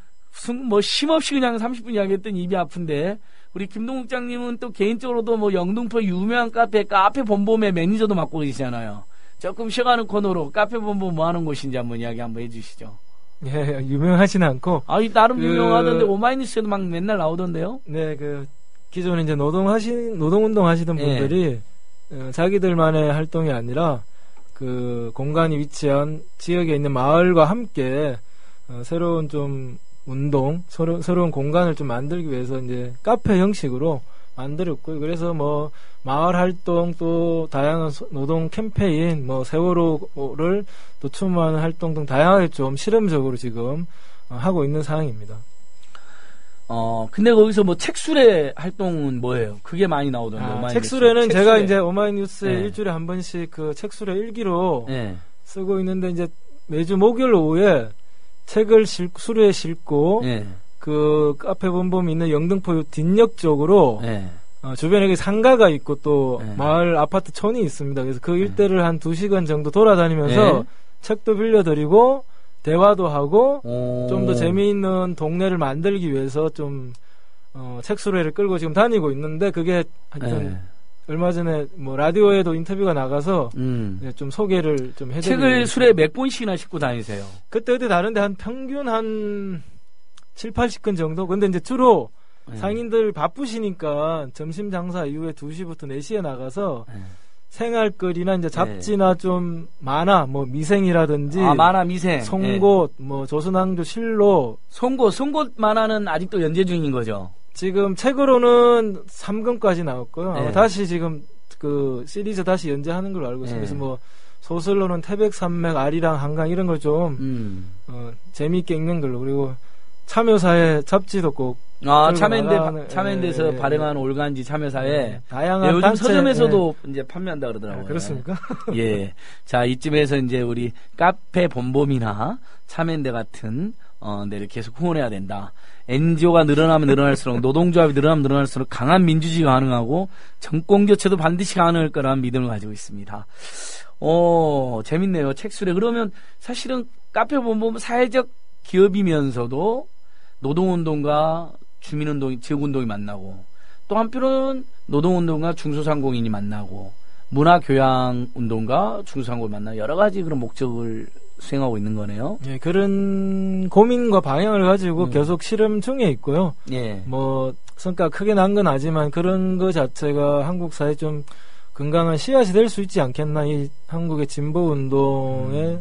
Speaker 3: 쉼없이 그냥 30분 이야기했더니 입이 아픈데 우리 김동욱장님은 또 개인적으로도 영등포 유명한 카페 본봄의 매니저도 맡고 계시잖아요. 조금 쉬어가는 코너로 카페 본봄 뭐 하는 곳인지 한번 이야기 한번 해주시죠.
Speaker 6: 예, 유명하진 않고.
Speaker 3: 나름 유명하던데 오마이뉴스에도 막 맨날 나오던데요.
Speaker 6: 네, 기존에 이제 노동운동 하시던 분들이 자기들만의 활동이 아니라 공간이 위치한 지역에 있는 마을과 함께 새로운 좀 운동, 새로운 공간을 좀 만들기 위해서 이제 카페 형식으로 만들었고요. 그래서 마을 활동 또 다양한 노동 캠페인, 세월호를 또 추모하는 활동 등 다양하게 좀 실험적으로 지금 하고 있는 상황입니다.
Speaker 3: 근데 거기서 책수레 활동은 뭐예요? 그게 많이 나오던데.
Speaker 6: 책수레는 제가 이제 오마이뉴스에
Speaker 3: 네.
Speaker 6: 일주일에 한 번씩 책수레 일기로
Speaker 3: 네.
Speaker 6: 쓰고 있는데 이제 매주 목요일 오후에 책을 수레에 싣고
Speaker 3: 네.
Speaker 6: 카페 본봄이 있는 영등포 뒷역 쪽으로
Speaker 3: 네.
Speaker 6: 주변에 상가가 있고 또
Speaker 3: 네.
Speaker 6: 마을 아파트 촌이 있습니다. 그래서 그 일대를 한 2시간 정도 돌아다니면서
Speaker 3: 네.
Speaker 6: 책도 빌려드리고 대화도 하고
Speaker 3: 오.
Speaker 6: 좀 더 재미있는 동네를 만들기 위해서 좀 책수레를 끌고 지금 다니고 있는데 그게 하여튼
Speaker 3: 네.
Speaker 6: 얼마 전에 뭐 라디오에도 인터뷰가 나가서 네, 좀 소개를 좀 해드리고
Speaker 3: 책을 수레에 몇 권씩이나 싣고 다니세요?
Speaker 6: 그때 다른데 한 평균 한 7, 80권 정도? 근데 이제 주로
Speaker 3: 네.
Speaker 6: 상인들 바쁘시니까 점심 장사 이후에 2시부터 4시에 나가서
Speaker 3: 네.
Speaker 6: 생활거리나 이제 잡지나 좀 만화, 뭐 미생이라든지
Speaker 3: 만화 미생,
Speaker 6: 송곳, 뭐 조선왕조 실록,
Speaker 3: 송곳 만화는 아직도 연재 중인 거죠?
Speaker 6: 지금 책으로는 3권까지 나왔고요.
Speaker 3: 네.
Speaker 6: 아마 다시 지금 그 시리즈 다시 연재하는 걸로 알고 있습니다.
Speaker 3: 네.
Speaker 6: 그래서 뭐 소설로는 태백산맥, 아리랑, 한강 이런 걸 좀 재미있게 읽는 걸로. 그리고 참여사회 잡지도 꼭
Speaker 3: 참여인대에서 발행한 올간지 참여사회.
Speaker 6: 다양한
Speaker 3: 요즘
Speaker 6: 단체,
Speaker 3: 서점에서도 이제 판매한다 그러더라고요.
Speaker 6: 그렇습니까?
Speaker 3: 예. 자, 이쯤에서 이제 우리 카페 본봄이나 참여인대 같은 데를 계속 후원해야 된다. NGO가 늘어나면 늘어날수록 노동조합이 늘어나면 늘어날수록 강한 민주주의가 가능하고 정권 교체도 반드시 가능할 거라는 믿음을 가지고 있습니다. 재밌네요. 책수레. 그러면 사실은 카페 본봄은 사회적 기업이면서도 노동운동과 주민운동, 지역운동이 만나고 또 한편으로는 노동운동과 중소상공인이 만나고 문화교양운동과 중소상공인이 만나고 여러 가지 그런 목적을 수행하고 있는 거네요.
Speaker 6: 예, 그런 고민과 방향을 가지고 계속 실험 중에 있고요.
Speaker 3: 예.
Speaker 6: 뭐 성과 크게 난 건 아니지만 그런 거 자체가 한국 사회에 좀 건강한 씨앗이 될 수 있지 않겠나. 이 한국의 진보 운동에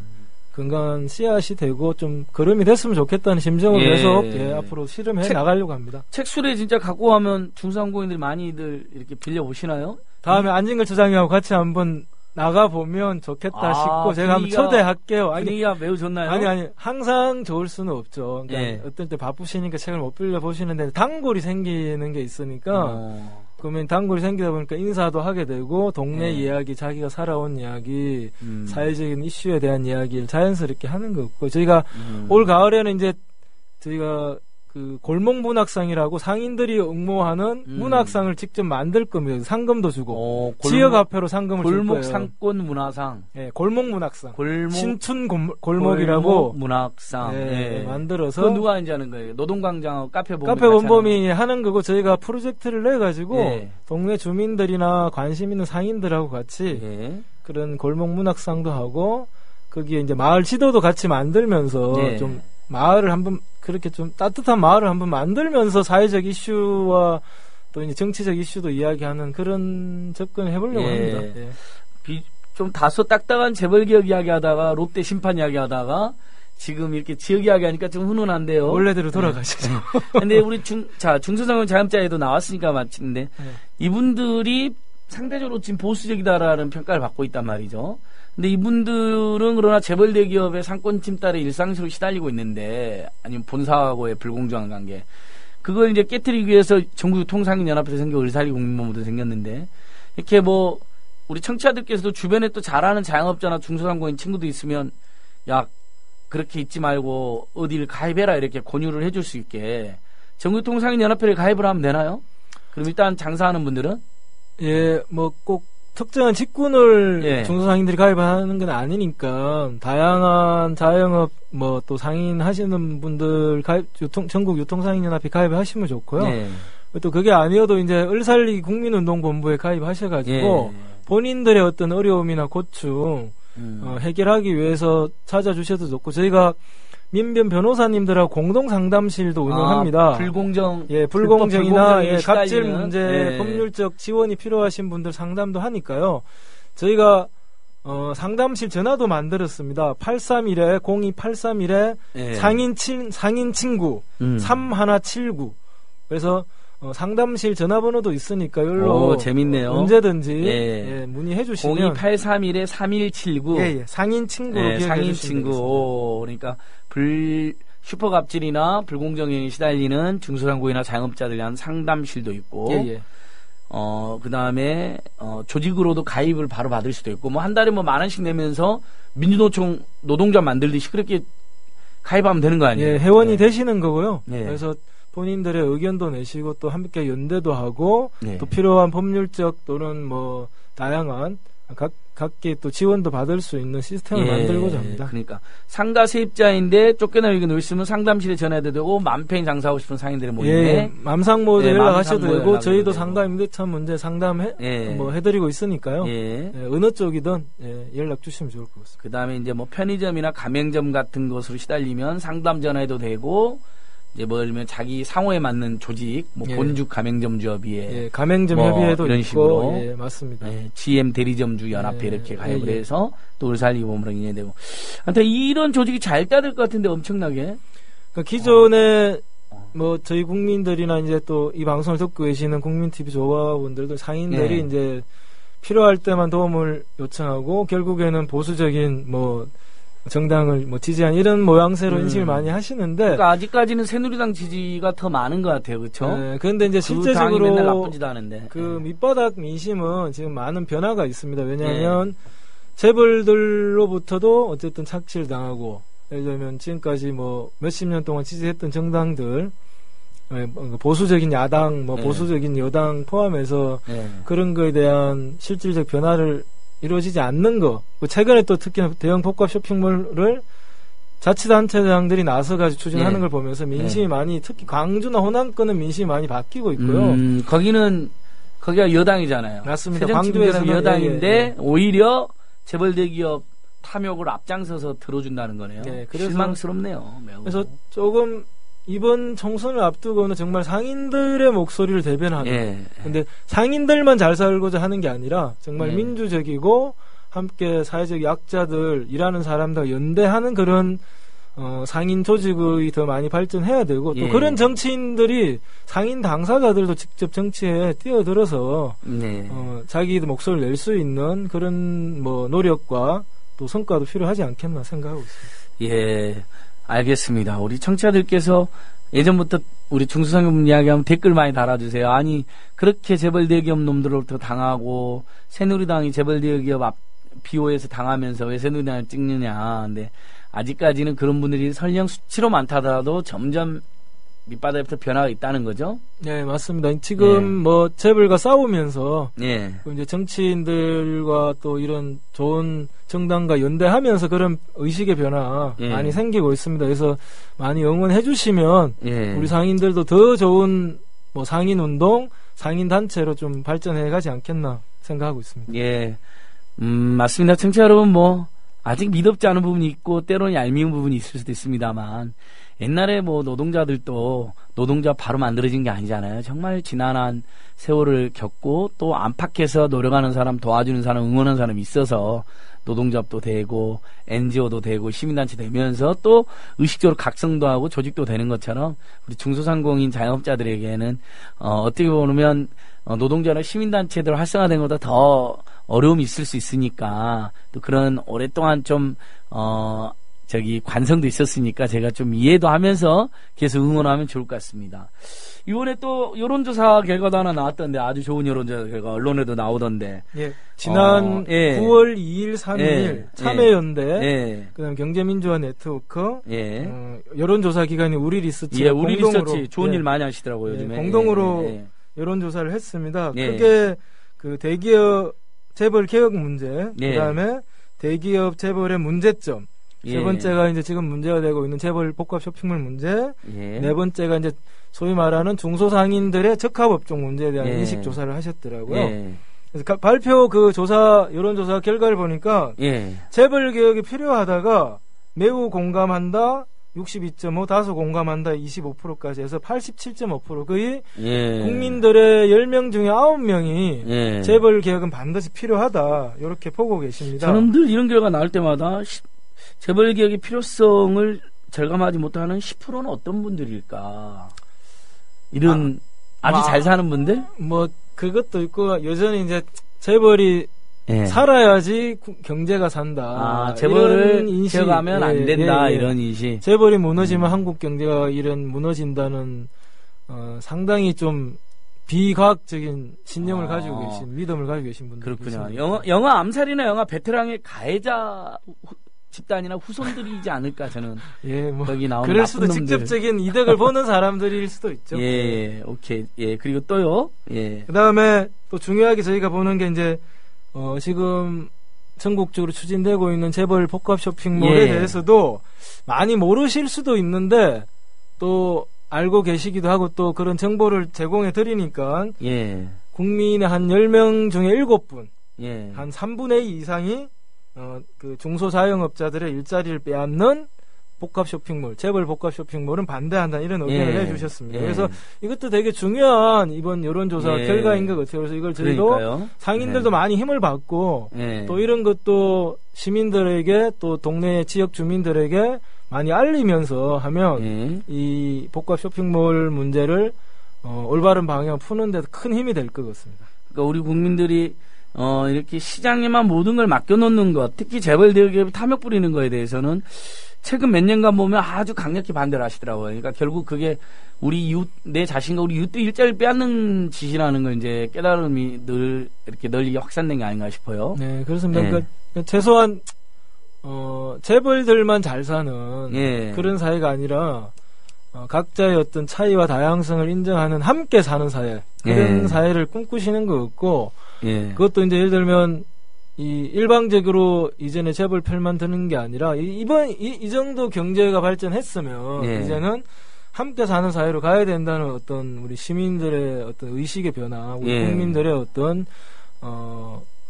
Speaker 6: 건강한 씨앗이 되고 좀 걸음이 됐으면 좋겠다는 심정으로 계속 앞으로 실험해 나가려고 합니다.
Speaker 3: 책수레 진짜 갖고 가면 중소상공인들이 많이들 이렇게 빌려보시나요?
Speaker 6: 다음에 안진걸 처장님하고 같이 한번 나가보면 좋겠다 싶고 제가 한번 초대할게요.
Speaker 3: 분위기가 매우 좋나요?
Speaker 6: 아니 항상 좋을 수는 없죠. 그러니까 어떤 때 바쁘시니까 책을 못 빌려보시는데 단골이 생기는 게 있으니까 그러면 단골이 생기다 보니까 인사도 하게 되고 동네 이야기, 자기가 살아온 이야기, 사회적인 이슈에 대한 이야기를 자연스럽게 하는 거 없고 저희가 올 가을에는 이제 저희가 그 골목문학상이라고 상인들이 응모하는 문학상을 직접 만들 겁니다. 상금도 주고 지역화폐로 상금을 줄 거예요.
Speaker 3: 골목상권 문화상.
Speaker 6: 네, 골목문학상. 신춘 골목이라고
Speaker 3: 문학상.
Speaker 6: 만들어서.
Speaker 3: 그건 누가 이제 하는 거예요? 노동광장 카페
Speaker 6: 본봄이 하는 거고 저희가 프로젝트를 내가지고 동네 주민들이나 관심 있는 상인들하고 같이 그런 골목문학상도 하고 거기에 이제 마을 지도도 같이 만들면서 좀 마을을 한번 그렇게 좀 따뜻한 마을을 한번 만들면서 사회적 이슈와 또 이제 정치적 이슈도 이야기하는 그런 접근을 해보려고 합니다.
Speaker 3: 좀 다소 딱딱한 재벌기업 이야기하다가 롯데 심판 이야기하다가 지금 이렇게 지역 이야기하니까 좀 훈훈한데요.
Speaker 6: 원래대로 돌아가시죠.
Speaker 3: 근데 우리 중소상공 자영업자에도 나왔으니까 마치는데 이분들이 상대적으로 지금 보수적이다라는 평가를 받고 있단 말이죠. 근데 이분들은 그러나 재벌 대기업의 상권 침탈에 일상적으로 시달리고 있는데 아니면 본사하고의 불공정한 관계 그걸 이제 깨트리기 위해서 전국유통상인연합회도 생기고 의사리 국민본부도 생겼는데 이렇게 뭐 우리 청취자들께서도 주변에 또 잘하는 자영업자나 중소상공인 친구도 있으면 야 그렇게 있지 말고 어디를 가입해라 이렇게 권유를 해줄 수 있게 전국유통상인연합회를 가입을 하면 되나요? 그럼 일단 장사하는 분들은
Speaker 6: 뭐 꼭 특정한 직군을 중소상인들이 가입하는 건 아니니까 다양한 자영업 뭐 또 상인 하시는 분들 전국 유통상인연합회 가입하시면 좋고요. 또 그게 아니어도 이제 을살리 국민운동본부에 가입하셔가지고 본인들의 어떤 어려움이나 고충 해결하기 위해서 찾아주셔도 좋고 저희가 민변 변호사님들하고 공동 상담실도 운영합니다. 불공정이나 갑질 문제, 법률적 지원이 필요하신 분들 상담도 하니까요. 저희가 상담실 전화도 만들었습니다. 831-02-831 상인 친구 3179. 그래서 상담실 전화번호도 있으니까 여기로
Speaker 3: 재밌네요.
Speaker 6: 언제든지 문의해 주시면
Speaker 3: 02-831-3179
Speaker 6: 상인 친구로
Speaker 3: 상인 친구 그러니까 슈퍼갑질이나 불공정에 시달리는 중소상공인이나 자영업자들 위한 상담실도 있고 그 다음에 조직으로도 가입을 바로 받을 수도 있고 뭐 한 달에 뭐 10,000원씩 내면서 민주노총 노동조합 만들듯이 그렇게 가입하면 되는 거 아니에요?
Speaker 6: 회원이 되시는 거고요. 그래서 본인들의 의견도 내시고 또 함께 연대도 하고 또 필요한 법률적 또는 뭐 다양한 각기 또 지원도 받을 수 있는 시스템을
Speaker 3: 예,
Speaker 6: 만들고자 합니다.
Speaker 3: 그러니까 상가 세입자인데 쫓겨나게 놓으시면 상담실에 전화해도 되고 맘팽이 장사하고 싶은 상인들의 모임에
Speaker 6: 예, 맘상모도
Speaker 3: 예,
Speaker 6: 연락하셔도
Speaker 3: 맘상모
Speaker 6: 되고 저희도
Speaker 3: 되고.
Speaker 6: 상가 임대차 문제 상담해
Speaker 3: 예.
Speaker 6: 뭐 해드리고 있으니까요.
Speaker 3: 예.
Speaker 6: 예, 어느 쪽이든 연락 주시면 좋을 것 같습니다.
Speaker 3: 그 다음에 이제 뭐 편의점이나 가맹점 같은 곳으로 시달리면 상담 전화해도 되고, 이제 뭐, 예를 들면 자기 상호에 맞는 조직, 뭐
Speaker 6: 예.
Speaker 3: 본죽 가맹점주협의회,
Speaker 6: 예, 가맹점
Speaker 3: 뭐
Speaker 6: 협의회도
Speaker 3: 이런
Speaker 6: 있고,
Speaker 3: 식으로.
Speaker 6: 예, 맞습니다.
Speaker 3: GM 대리점주 연합회
Speaker 6: 예.
Speaker 3: 이렇게 가입을
Speaker 6: 예, 예.
Speaker 3: 해서 또 의사리보험으로 인해되고. 하여튼 이런 조직이 잘 짜야 될 것 같은데 엄청나게.
Speaker 6: 그러니까 기존에 뭐 저희 국민들이나 이제 또 이 방송을 듣고 계시는 국민 TV 조합원들도 상인들이
Speaker 3: 예.
Speaker 6: 이제 필요할 때만 도움을 요청하고 결국에는 보수적인 뭐 정당을 뭐 지지한 이런 모양새로 인식을 많이 하시는데
Speaker 3: 그러니까 아직까지는 새누리당 지지가 더 많은 것 같아요, 그렇죠?
Speaker 6: 그런데 이제
Speaker 3: 그 당이 맨날 나쁜
Speaker 6: 실제적으로
Speaker 3: 짓 하는데.
Speaker 6: 그 밑바닥 민심은 지금 많은 변화가 있습니다. 왜냐하면 재벌들로부터도 어쨌든 착취를 당하고 예를 들면 지금까지 뭐 몇십 년 동안 지지했던 정당들 보수적인 야당, 뭐
Speaker 3: 네.
Speaker 6: 보수적인 여당 포함해서
Speaker 3: 예.
Speaker 6: 그런 거에 대한 실질적 변화를 이루어지지 않는 거. 최근에 또 특히 대형 복합 쇼핑몰을 자치단체장들이 나서가지고 추진하는
Speaker 3: 네.
Speaker 6: 걸 보면서 민심이 많이, 특히 광주나 호남권은 민심이 많이 바뀌고 있고요.
Speaker 3: 거기가 여당이잖아요.
Speaker 6: 맞습니다.
Speaker 3: 새정치민주당
Speaker 6: 광주에서는
Speaker 3: 여당인데
Speaker 6: 예, 예.
Speaker 3: 오히려 재벌 대기업 탐욕을 앞장서서 들어준다는 거네요.
Speaker 6: 네, 그래서-
Speaker 3: 실망스럽네요. 매우.
Speaker 6: 그래서 조금 이번 총선을 앞두고는 정말 상인들의 목소리를 대변하는.
Speaker 3: 예.
Speaker 6: 근데 상인들만 잘 살고자 하는 게 아니라 정말
Speaker 3: 네.
Speaker 6: 민주적이고 함께 사회적 약자들, 일하는 사람들 연대하는 그런 상인 조직의 더 많이 발전해야 되고 또
Speaker 3: 예.
Speaker 6: 그런 정치인들이 상인 당사자들도 직접 정치에 뛰어들어서
Speaker 3: 네.
Speaker 6: 자기도 목소리를 낼 수 있는 그런 뭐 노력과 또 성과도 필요하지 않겠나 생각하고 있습니다.
Speaker 3: 예. 알겠습니다. 우리 청취자들께서 예전부터 우리 중수상금 이야기하면 댓글 많이 달아주세요. 아니 그렇게 재벌 대기업 놈들로부터 당하고 새누리당이 재벌 대기업 비호에서 당하면서 왜 새누리당을 찍느냐. 근데 아직까지는 그런 분들이 설령 수치로 많다더라도 점점 밑바닥부터 변화가 있다는 거죠.
Speaker 6: 네, 맞습니다. 지금
Speaker 3: 예.
Speaker 6: 뭐 재벌과 싸우면서
Speaker 3: 예.
Speaker 6: 또 이제 정치인들과 또 이런 좋은 정당과 연대하면서 그런 의식의 변화
Speaker 3: 예.
Speaker 6: 많이 생기고 있습니다. 그래서 많이 응원해 주시면
Speaker 3: 예.
Speaker 6: 우리 상인들도 더 좋은 뭐 상인 운동, 상인 단체로 좀 발전해 가지 않겠나 생각하고 있습니다.
Speaker 3: 예. 맞습니다. 청취자 여러분, 뭐, 아직 미덥지 않은 부분이 있고, 때로는 얄미운 부분이 있을 수도 있습니다만, 옛날에 뭐, 노동자들도 노동자 바로 만들어진 게 아니잖아요. 정말 지난한 세월을 겪고, 또 안팎에서 노력하는 사람, 도와주는 사람, 응원하는 사람이 있어서, 노동조합도 되고, NGO도 되고, 시민단체 되면서 또 의식적으로 각성도 하고 조직도 되는 것처럼, 우리 중소상공인 자영업자들에게는, 어떻게 보면, 노동자나 시민단체들 활성화된 것보다 더 어려움이 있을 수 있으니까 또 그런 오랫동안 좀 관성도 있었으니까 제가 좀 이해도 하면서 계속 응원하면 좋을 것 같습니다. 이번에 또 여론조사 결과도 하나 나왔던데 아주 좋은 여론조사 결과 언론에도 나오던데
Speaker 6: 예. 지난
Speaker 3: 예.
Speaker 6: 9월 2일, 3일
Speaker 3: 예.
Speaker 6: 참여연대,
Speaker 3: 예.
Speaker 6: 그다음 경제민주화 네트워크,
Speaker 3: 예.
Speaker 6: 여론조사 기관이 우리 리서치,
Speaker 3: 예, 우리
Speaker 6: 공동으로,
Speaker 3: 리서치 좋은
Speaker 6: 예,
Speaker 3: 일 많이 하시더라고요,
Speaker 6: 예,
Speaker 3: 요즘에.
Speaker 6: 공동으로
Speaker 3: 예.
Speaker 6: 여론조사를 했습니다.
Speaker 3: 예.
Speaker 6: 그게 그 대기업 재벌 개혁 문제,
Speaker 3: 예.
Speaker 6: 그다음에 대기업 재벌의 문제점,
Speaker 3: 예.
Speaker 6: 세 번째가 이제 지금 문제가 되고 있는 재벌 복합 쇼핑몰 문제,
Speaker 3: 예.
Speaker 6: 네 번째가 이제 소위 말하는 중소상인들의 적합업종 문제에 대한
Speaker 3: 예.
Speaker 6: 인식 조사를 하셨더라고요.
Speaker 3: 예.
Speaker 6: 그래서 발표 그 조사 여론조사 결과를 보니까
Speaker 3: 예.
Speaker 6: 재벌 개혁이 필요하다가 매우 공감한다 62.5, 다소 공감한다 25%까지 해서 87.5%, 거의
Speaker 3: 예.
Speaker 6: 국민들의 10명 중에 9명이
Speaker 3: 예.
Speaker 6: 재벌 개혁은 반드시 필요하다 이렇게 보고 계십니다.
Speaker 3: 저는 늘 이런 결과 나올 때마다 재벌 개혁의 필요성을 절감하지 못하는 10%는 어떤 분들일까? 이런 아주 잘 사는 분들?
Speaker 6: 뭐 그것도 있고 여전히 이제 재벌이
Speaker 3: 예.
Speaker 6: 살아야지 경제가 산다.
Speaker 3: 아, 재벌을
Speaker 6: 이런 인식.
Speaker 3: 개혁하면 안 된다,
Speaker 6: 예.
Speaker 3: 이런 인식.
Speaker 6: 재벌이 무너지면 한국 경제가 이런 무너진다는 상당히 좀 비과학적인 신념을 가지고 계신, 믿음을 가지고 계신 분들.
Speaker 3: 그렇군요. 영화 암살이나 영화 베테랑의 가해자 집단이나 후손들이지 않을까, 저는.
Speaker 6: 예, 뭐
Speaker 3: 거기 나오는
Speaker 6: 그럴
Speaker 3: 나쁜
Speaker 6: 수도
Speaker 3: 놈들.
Speaker 6: 직접적인 이득을 보는 사람들일 수도 있죠.
Speaker 3: 예, 오케이. 예, 그리고 또요. 예.
Speaker 6: 그다음에 또 중요하게 저희가 보는 게 이제 지금 전국적으로 추진되고 있는 재벌 복합 쇼핑몰에
Speaker 3: 예.
Speaker 6: 대해서도 많이 모르실 수도 있는데 또 알고 계시기도 하고 또 그런 정보를 제공해 드리니까
Speaker 3: 예.
Speaker 6: 국민의 한 10명 중에 7분,
Speaker 3: 예.
Speaker 6: 한 3분의 2 이상이 그 중소자영업자들의 일자리를 빼앗는 복합 쇼핑몰, 재벌 복합 쇼핑몰은 반대한다 이런 의견을
Speaker 3: 예.
Speaker 6: 내주셨습니다.
Speaker 3: 예.
Speaker 6: 그래서 이것도 되게 중요한 이번 여론조사
Speaker 3: 예.
Speaker 6: 결과인 것 같아요. 그래서 이걸 저희도
Speaker 3: 그러니까요.
Speaker 6: 상인들도 많이 힘을 받고
Speaker 3: 예.
Speaker 6: 또 이런 것도 시민들에게 또 동네 지역 주민들에게 많이 알리면서 하면
Speaker 3: 예.
Speaker 6: 이 복합 쇼핑몰 문제를 올바른 방향 푸는 데 큰 힘이 될 것 같습니다.
Speaker 3: 그러니까 우리 국민들이 이렇게 시장에만 모든 걸 맡겨놓는 것, 특히 재벌 대기업이 탐욕 부리는 거에 대해서는 최근 몇 년간 보면 아주 강력히 반대를 하시더라고요. 그러니까 결국 그게 우리 이웃, 내 자신과 우리 이웃도 일자리를 빼앗는 짓이라는 걸 이제 깨달음이 늘 이렇게 널리 확산된 게 아닌가 싶어요.
Speaker 6: 네, 그렇습니다.
Speaker 3: 예.
Speaker 6: 그러니까 최소한 재벌들만 잘 사는
Speaker 3: 예.
Speaker 6: 그런 사회가 아니라 각자의 어떤 차이와 다양성을 인정하는 함께 사는 사회, 그런
Speaker 3: 예.
Speaker 6: 사회를 꿈꾸시는 것 같고,
Speaker 3: 예.
Speaker 6: 그것도 이제 예를 들면 이 일방적으로 이전에 재벌 편만 드는 게 아니라 이 정도 경제가 발전했으면
Speaker 3: 예.
Speaker 6: 이제는 함께 사는 사회로 가야 된다는 어떤 우리 시민들의 어떤 의식의 변화, 우리
Speaker 3: 예.
Speaker 6: 국민들의 어떤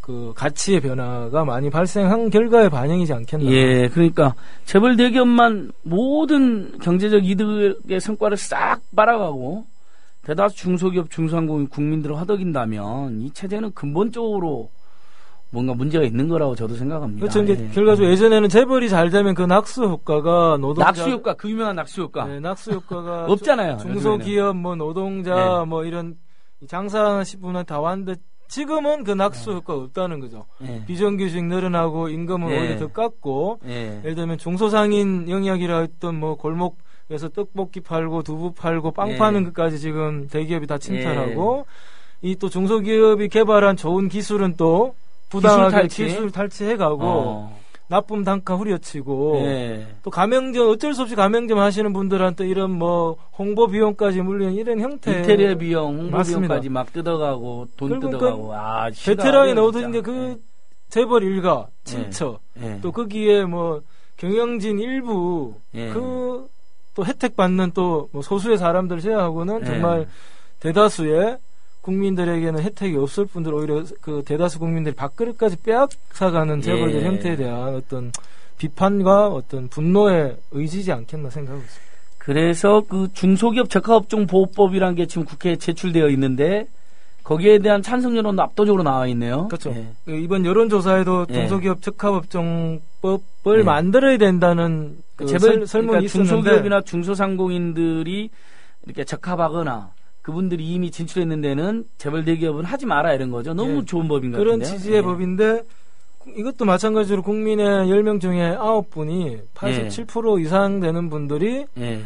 Speaker 6: 그 가치의 변화가 많이 발생한 결과의 반영이지 않겠나.
Speaker 3: 예, 그러니까 재벌 대기업만 모든 경제적 이득의 성과를 싹 빨아가고 대다수 중소기업, 중소상공인 국민들을 허덕인다면 이 체제는 근본적으로 뭔가 문제가 있는 거라고 저도 생각합니다.
Speaker 6: 그렇죠. 이제
Speaker 3: 예.
Speaker 6: 결과적으로 예전에는 재벌이 잘 되면 그 낙수 효과가 노동자
Speaker 3: 낙수 효과, 그 유명한 낙수 효과.
Speaker 6: 네, 낙수 효과가
Speaker 3: 없잖아요,
Speaker 6: 중소기업, 뭐 노동자, 뭐 이런 장사하시는 분한테 다 왔는데 지금은 그 낙수 효과가 없다는 거죠.
Speaker 3: 예.
Speaker 6: 비정규직 늘어나고 임금은
Speaker 3: 예.
Speaker 6: 오히려 더 깎고
Speaker 3: 예.
Speaker 6: 예를 들면 중소상인 영역이라 했던 뭐 골목에서 떡볶이 팔고 두부 팔고 빵
Speaker 3: 예.
Speaker 6: 파는 것까지 지금 대기업이 다 침탈하고 이 또 중소기업이 개발한 좋은 기술은 또 부당하게 기술 탈취해가고 나쁨 단가 후려치고
Speaker 3: 예.
Speaker 6: 또 가맹점 어쩔 수 없이 가맹점 하시는 분들한테 이런 뭐 홍보 비용까지 물리는 이런 형태
Speaker 3: 이태리의 비용, 홍보
Speaker 6: 맞습니다.
Speaker 3: 비용까지 막 뜯어가고 돈
Speaker 6: 결국
Speaker 3: 뜯어가고 아,
Speaker 6: 베테랑이
Speaker 3: 시간이에요,
Speaker 6: 넣어두는데
Speaker 3: 진짜.
Speaker 6: 그 재벌 일가 친처
Speaker 3: 예.
Speaker 6: 또 거기에 뭐 경영진 일부
Speaker 3: 예.
Speaker 6: 그 또 혜택 받는 또 뭐 소수의 사람들 제외하고는
Speaker 3: 예.
Speaker 6: 정말 대다수의 국민들에게는 혜택이 없을 분들 오히려 그 대다수 국민들이 밥그릇까지 빼앗아가는 재벌들
Speaker 3: 예.
Speaker 6: 형태에 대한 어떤 비판과 어떤 분노에 의지지 않겠나 생각하고 있습니다.
Speaker 3: 그래서 그 중소기업 적합업종 보호법이라는 게 지금 국회에 제출되어 있는데 거기에 대한 찬성 여론도 압도적으로 나와 있네요.
Speaker 6: 그렇죠.
Speaker 3: 예.
Speaker 6: 이번 여론조사에도
Speaker 3: 예.
Speaker 6: 중소기업 적합업종법을
Speaker 3: 예.
Speaker 6: 만들어야 된다는 그
Speaker 3: 재벌
Speaker 6: 설문이
Speaker 3: 그러니까
Speaker 6: 있었는데
Speaker 3: 중소기업이나 중소상공인들이 이렇게 적합하거나 그분들이 이미 진출했는 데는 재벌 대기업은 하지 마라 이런 거죠. 너무
Speaker 6: 예.
Speaker 3: 좋은 법인 것
Speaker 6: 그런
Speaker 3: 같은데요.
Speaker 6: 취지의
Speaker 3: 예.
Speaker 6: 법인데 이것도 마찬가지로 국민의 10명 중에 9분이 87% 이상 되는 분들이
Speaker 3: 예.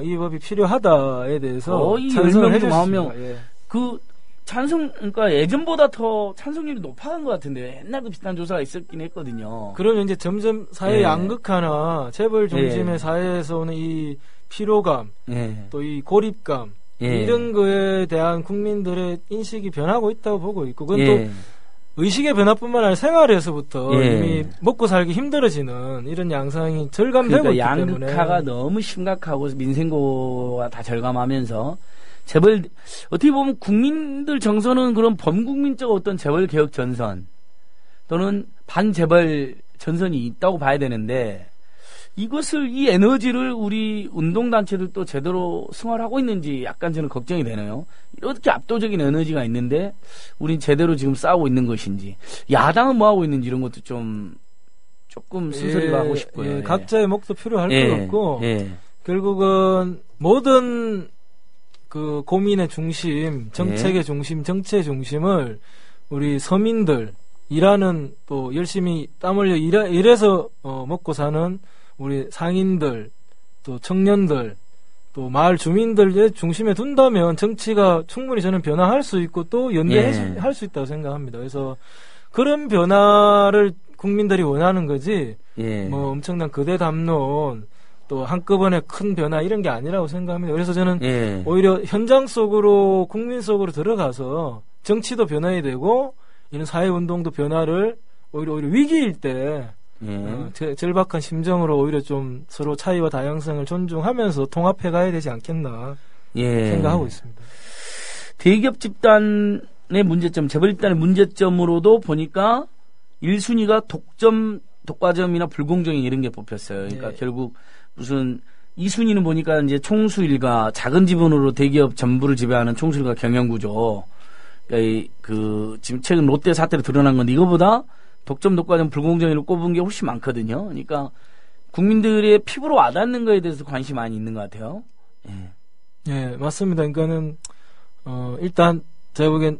Speaker 6: 이 법이 필요하다에 대해서
Speaker 3: 거의
Speaker 6: 찬성을
Speaker 3: 10명 중
Speaker 6: 해주셨습니다.
Speaker 3: 9명.
Speaker 6: 예.
Speaker 3: 그 찬성 그러니까 예전보다 더 찬성률이 높아진 것 같은데 옛날도 비슷한 조사가 있었긴 했거든요.
Speaker 6: 그러면 이제 점점 사회
Speaker 3: 예.
Speaker 6: 양극화나 재벌 중심의
Speaker 3: 예.
Speaker 6: 사회에서 오는 이 피로감
Speaker 3: 예.
Speaker 6: 또 이 고립감
Speaker 3: 예.
Speaker 6: 이런 거에 대한 국민들의 인식이 변하고 있다고 보고 있고 그건
Speaker 3: 예.
Speaker 6: 또 의식의 변화뿐만 아니라 생활에서부터
Speaker 3: 예.
Speaker 6: 이미 먹고 살기 힘들어지는 이런 양상이 절감되고
Speaker 3: 그러니까
Speaker 6: 있기 때문에
Speaker 3: 양극화가 너무 심각하고 민생고가 다 절감하면서 재벌 어떻게 보면 국민들 정서는 그런 범국민적 어떤 재벌 개혁 전선 또는 반재벌 전선이 있다고 봐야 되는데 이것을 이 에너지를 우리 운동단체들도 제대로 승화하고 있는지 약간 저는 걱정이 되네요. 이렇게 압도적인 에너지가 있는데 우린 제대로 지금 싸우고 있는 것인지 야당은 뭐 하고 있는지 이런 것도 조금 순서리가 하고 싶고요.
Speaker 6: 예,
Speaker 3: 예.
Speaker 6: 각자의 몫도 필요할
Speaker 3: 예.
Speaker 6: 것 같고
Speaker 3: 예.
Speaker 6: 결국은 모든 그 고민의 중심, 정책의
Speaker 3: 예.
Speaker 6: 중심, 정치의 중심을 우리 서민들 일하는 또 열심히 땀 흘려 일해서 먹고 사는 우리 상인들 또 청년들 또 마을 주민들의 중심에 둔다면 정치가 충분히 저는 변화할 수 있고 또 연대할 수 있다고 생각합니다. 그래서 그런 변화를 국민들이 원하는 거지
Speaker 3: 예.
Speaker 6: 뭐 엄청난 거대 담론 또 한꺼번에 큰 변화 이런 게 아니라고 생각합니다. 그래서 저는
Speaker 3: 예.
Speaker 6: 오히려 현장 속으로 국민 속으로 들어가서 정치도 변화해야 되고 이런 사회운동도 변화를 오히려 위기일 때
Speaker 3: 예.
Speaker 6: 절박한 심정으로 오히려 좀 서로 차이와 다양성을 존중하면서 통합해 가야 되지 않겠나
Speaker 3: 예.
Speaker 6: 생각하고 있습니다.
Speaker 3: 대기업 집단의 문제점, 재벌 집단의 문제점으로도 보니까 1순위가 독과점이나 불공정행 이런 게 뽑혔어요. 그러니까
Speaker 6: 예.
Speaker 3: 결국 무슨 2순위는 보니까 이제 총수일가 작은 지분으로 대기업 전부를 지배하는 총수일가 경영구조. 그러니까 지금 최근 롯데 사태로 드러난 건데 이거보다 독점, 독과점, 불공정행을 꼽은 게 훨씬 많거든요. 그러니까 국민들의 피부로 와닿는 거에 대해서 관심이 많이 있는 것 같아요. 예.
Speaker 6: 예, 맞습니다. 그러니까는 일단 제가 보기엔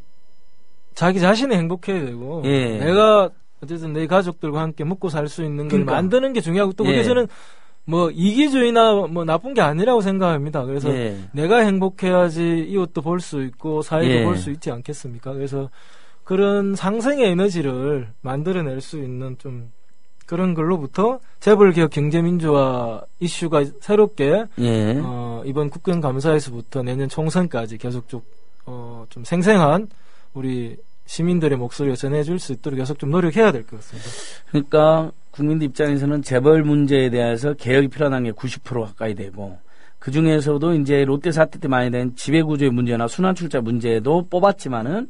Speaker 6: 자기 자신이 행복해야 되고
Speaker 3: 예.
Speaker 6: 내가 어쨌든 내 가족들과 함께 먹고 살 수 있는 걸
Speaker 3: 그러니까.
Speaker 6: 만드는 게 중요하고 또
Speaker 3: 예.
Speaker 6: 그게 저는 뭐 이기주의나 뭐 나쁜 게 아니라고 생각합니다. 그래서
Speaker 3: 예.
Speaker 6: 내가 행복해야지 이웃도 볼 수 있고 사회도
Speaker 3: 예.
Speaker 6: 볼 수 있지 않겠습니까? 그래서 그런 상생의 에너지를 만들어낼 수 있는 좀 그런 걸로부터 재벌개혁 경제민주화 이슈가 새롭게
Speaker 3: 예.
Speaker 6: 이번 국정감사에서부터 내년 총선까지 계속 좀 생생한 우리 시민들의 목소리가 전해줄 수 있도록 계속 좀 노력해야 될 것 같습니다.
Speaker 3: 그러니까 국민들 입장에서는 재벌 문제에 대해서 개혁이 필요한 게 90% 가까이 되고 그 중에서도 이제 롯데 사태 때 많이 된 지배구조의 문제나 순환출자 문제도 뽑았지만은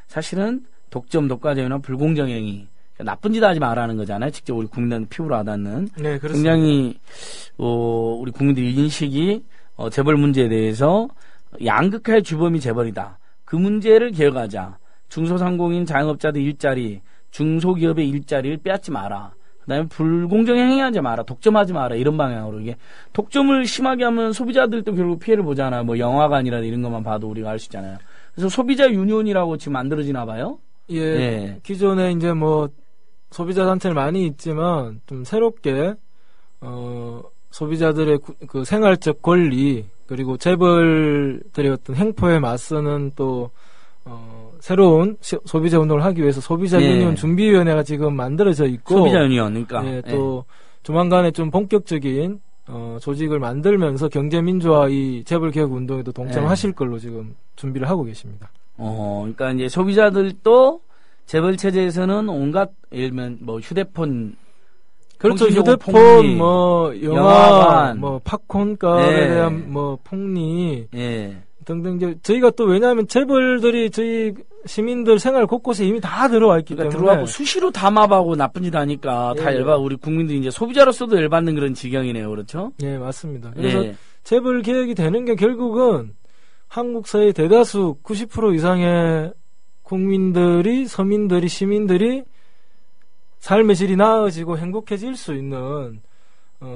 Speaker 3: 사실은 독점, 독과점이나 불공정행위 나쁜 짓 하지 말라는 거잖아요. 직접 우리 국민들 피부로 와닿는.
Speaker 6: 네, 그렇습니다.
Speaker 3: 굉장히 우리 국민들 인식이 재벌 문제에 대해서 양극화의 주범이 재벌이다. 그 문제를 개혁하자. 중소상공인 자영업자들 일자리, 중소기업의 일자리를 빼앗지 마라. 그다음에 불공정에 행위하지 마라. 독점하지 마라. 이런 방향으로 이게 독점을 심하게 하면 소비자들도 결국 피해를 보잖아요. 뭐 영화관이라든지 이런 것만 봐도 우리가 알 수 있잖아요. 그래서 소비자 유니온이라고 지금 만들어지나 봐요.
Speaker 6: 예,
Speaker 3: 예.
Speaker 6: 기존에 이제 뭐 소비자 단체는 많이 있지만 좀 새롭게 소비자들의 그 생활적 권리 그리고 재벌들의 어떤 행포에 맞서는 또 새로운 소비자 운동을 하기 위해서 소비자
Speaker 3: 예.
Speaker 6: 유니온 준비위원회가 지금 만들어져 있고
Speaker 3: 소비자 유니온 그러니까
Speaker 6: 예, 또 조만간에 좀 본격적인 조직을 만들면서 경제민주화 이 재벌개혁 운동에도 동참하실 걸로 지금 준비를 하고 계십니다.
Speaker 3: 그러니까 이제 소비자들도 재벌 체제에서는 온갖 예를 들면 뭐 휴대폰
Speaker 6: 그렇죠.
Speaker 3: 통신요금
Speaker 6: 휴대폰,
Speaker 3: 폭리,
Speaker 6: 뭐 영화,
Speaker 3: 영화관.
Speaker 6: 뭐 팝콘값에
Speaker 3: 네.
Speaker 6: 대한 뭐 폭리
Speaker 3: 예.
Speaker 6: 등등 이제 저희가 또 왜냐하면 재벌들이 저희 시민들 생활 곳곳에 이미 다 들어와 있기
Speaker 3: 그러니까
Speaker 6: 때문에
Speaker 3: 들어가고 수시로 담합하고 나쁜 짓 하니까 다
Speaker 6: 예.
Speaker 3: 열받 우리 국민들이 이제 소비자로서도 열받는 그런 지경이네요. 그렇죠?
Speaker 6: 예, 맞습니다. 그래서
Speaker 3: 예.
Speaker 6: 재벌 개혁이 되는 게 결국은 한국 사회 대다수 90% 이상의 국민들이 서민들이 시민들이 삶의 질이 나아지고 행복해질 수 있는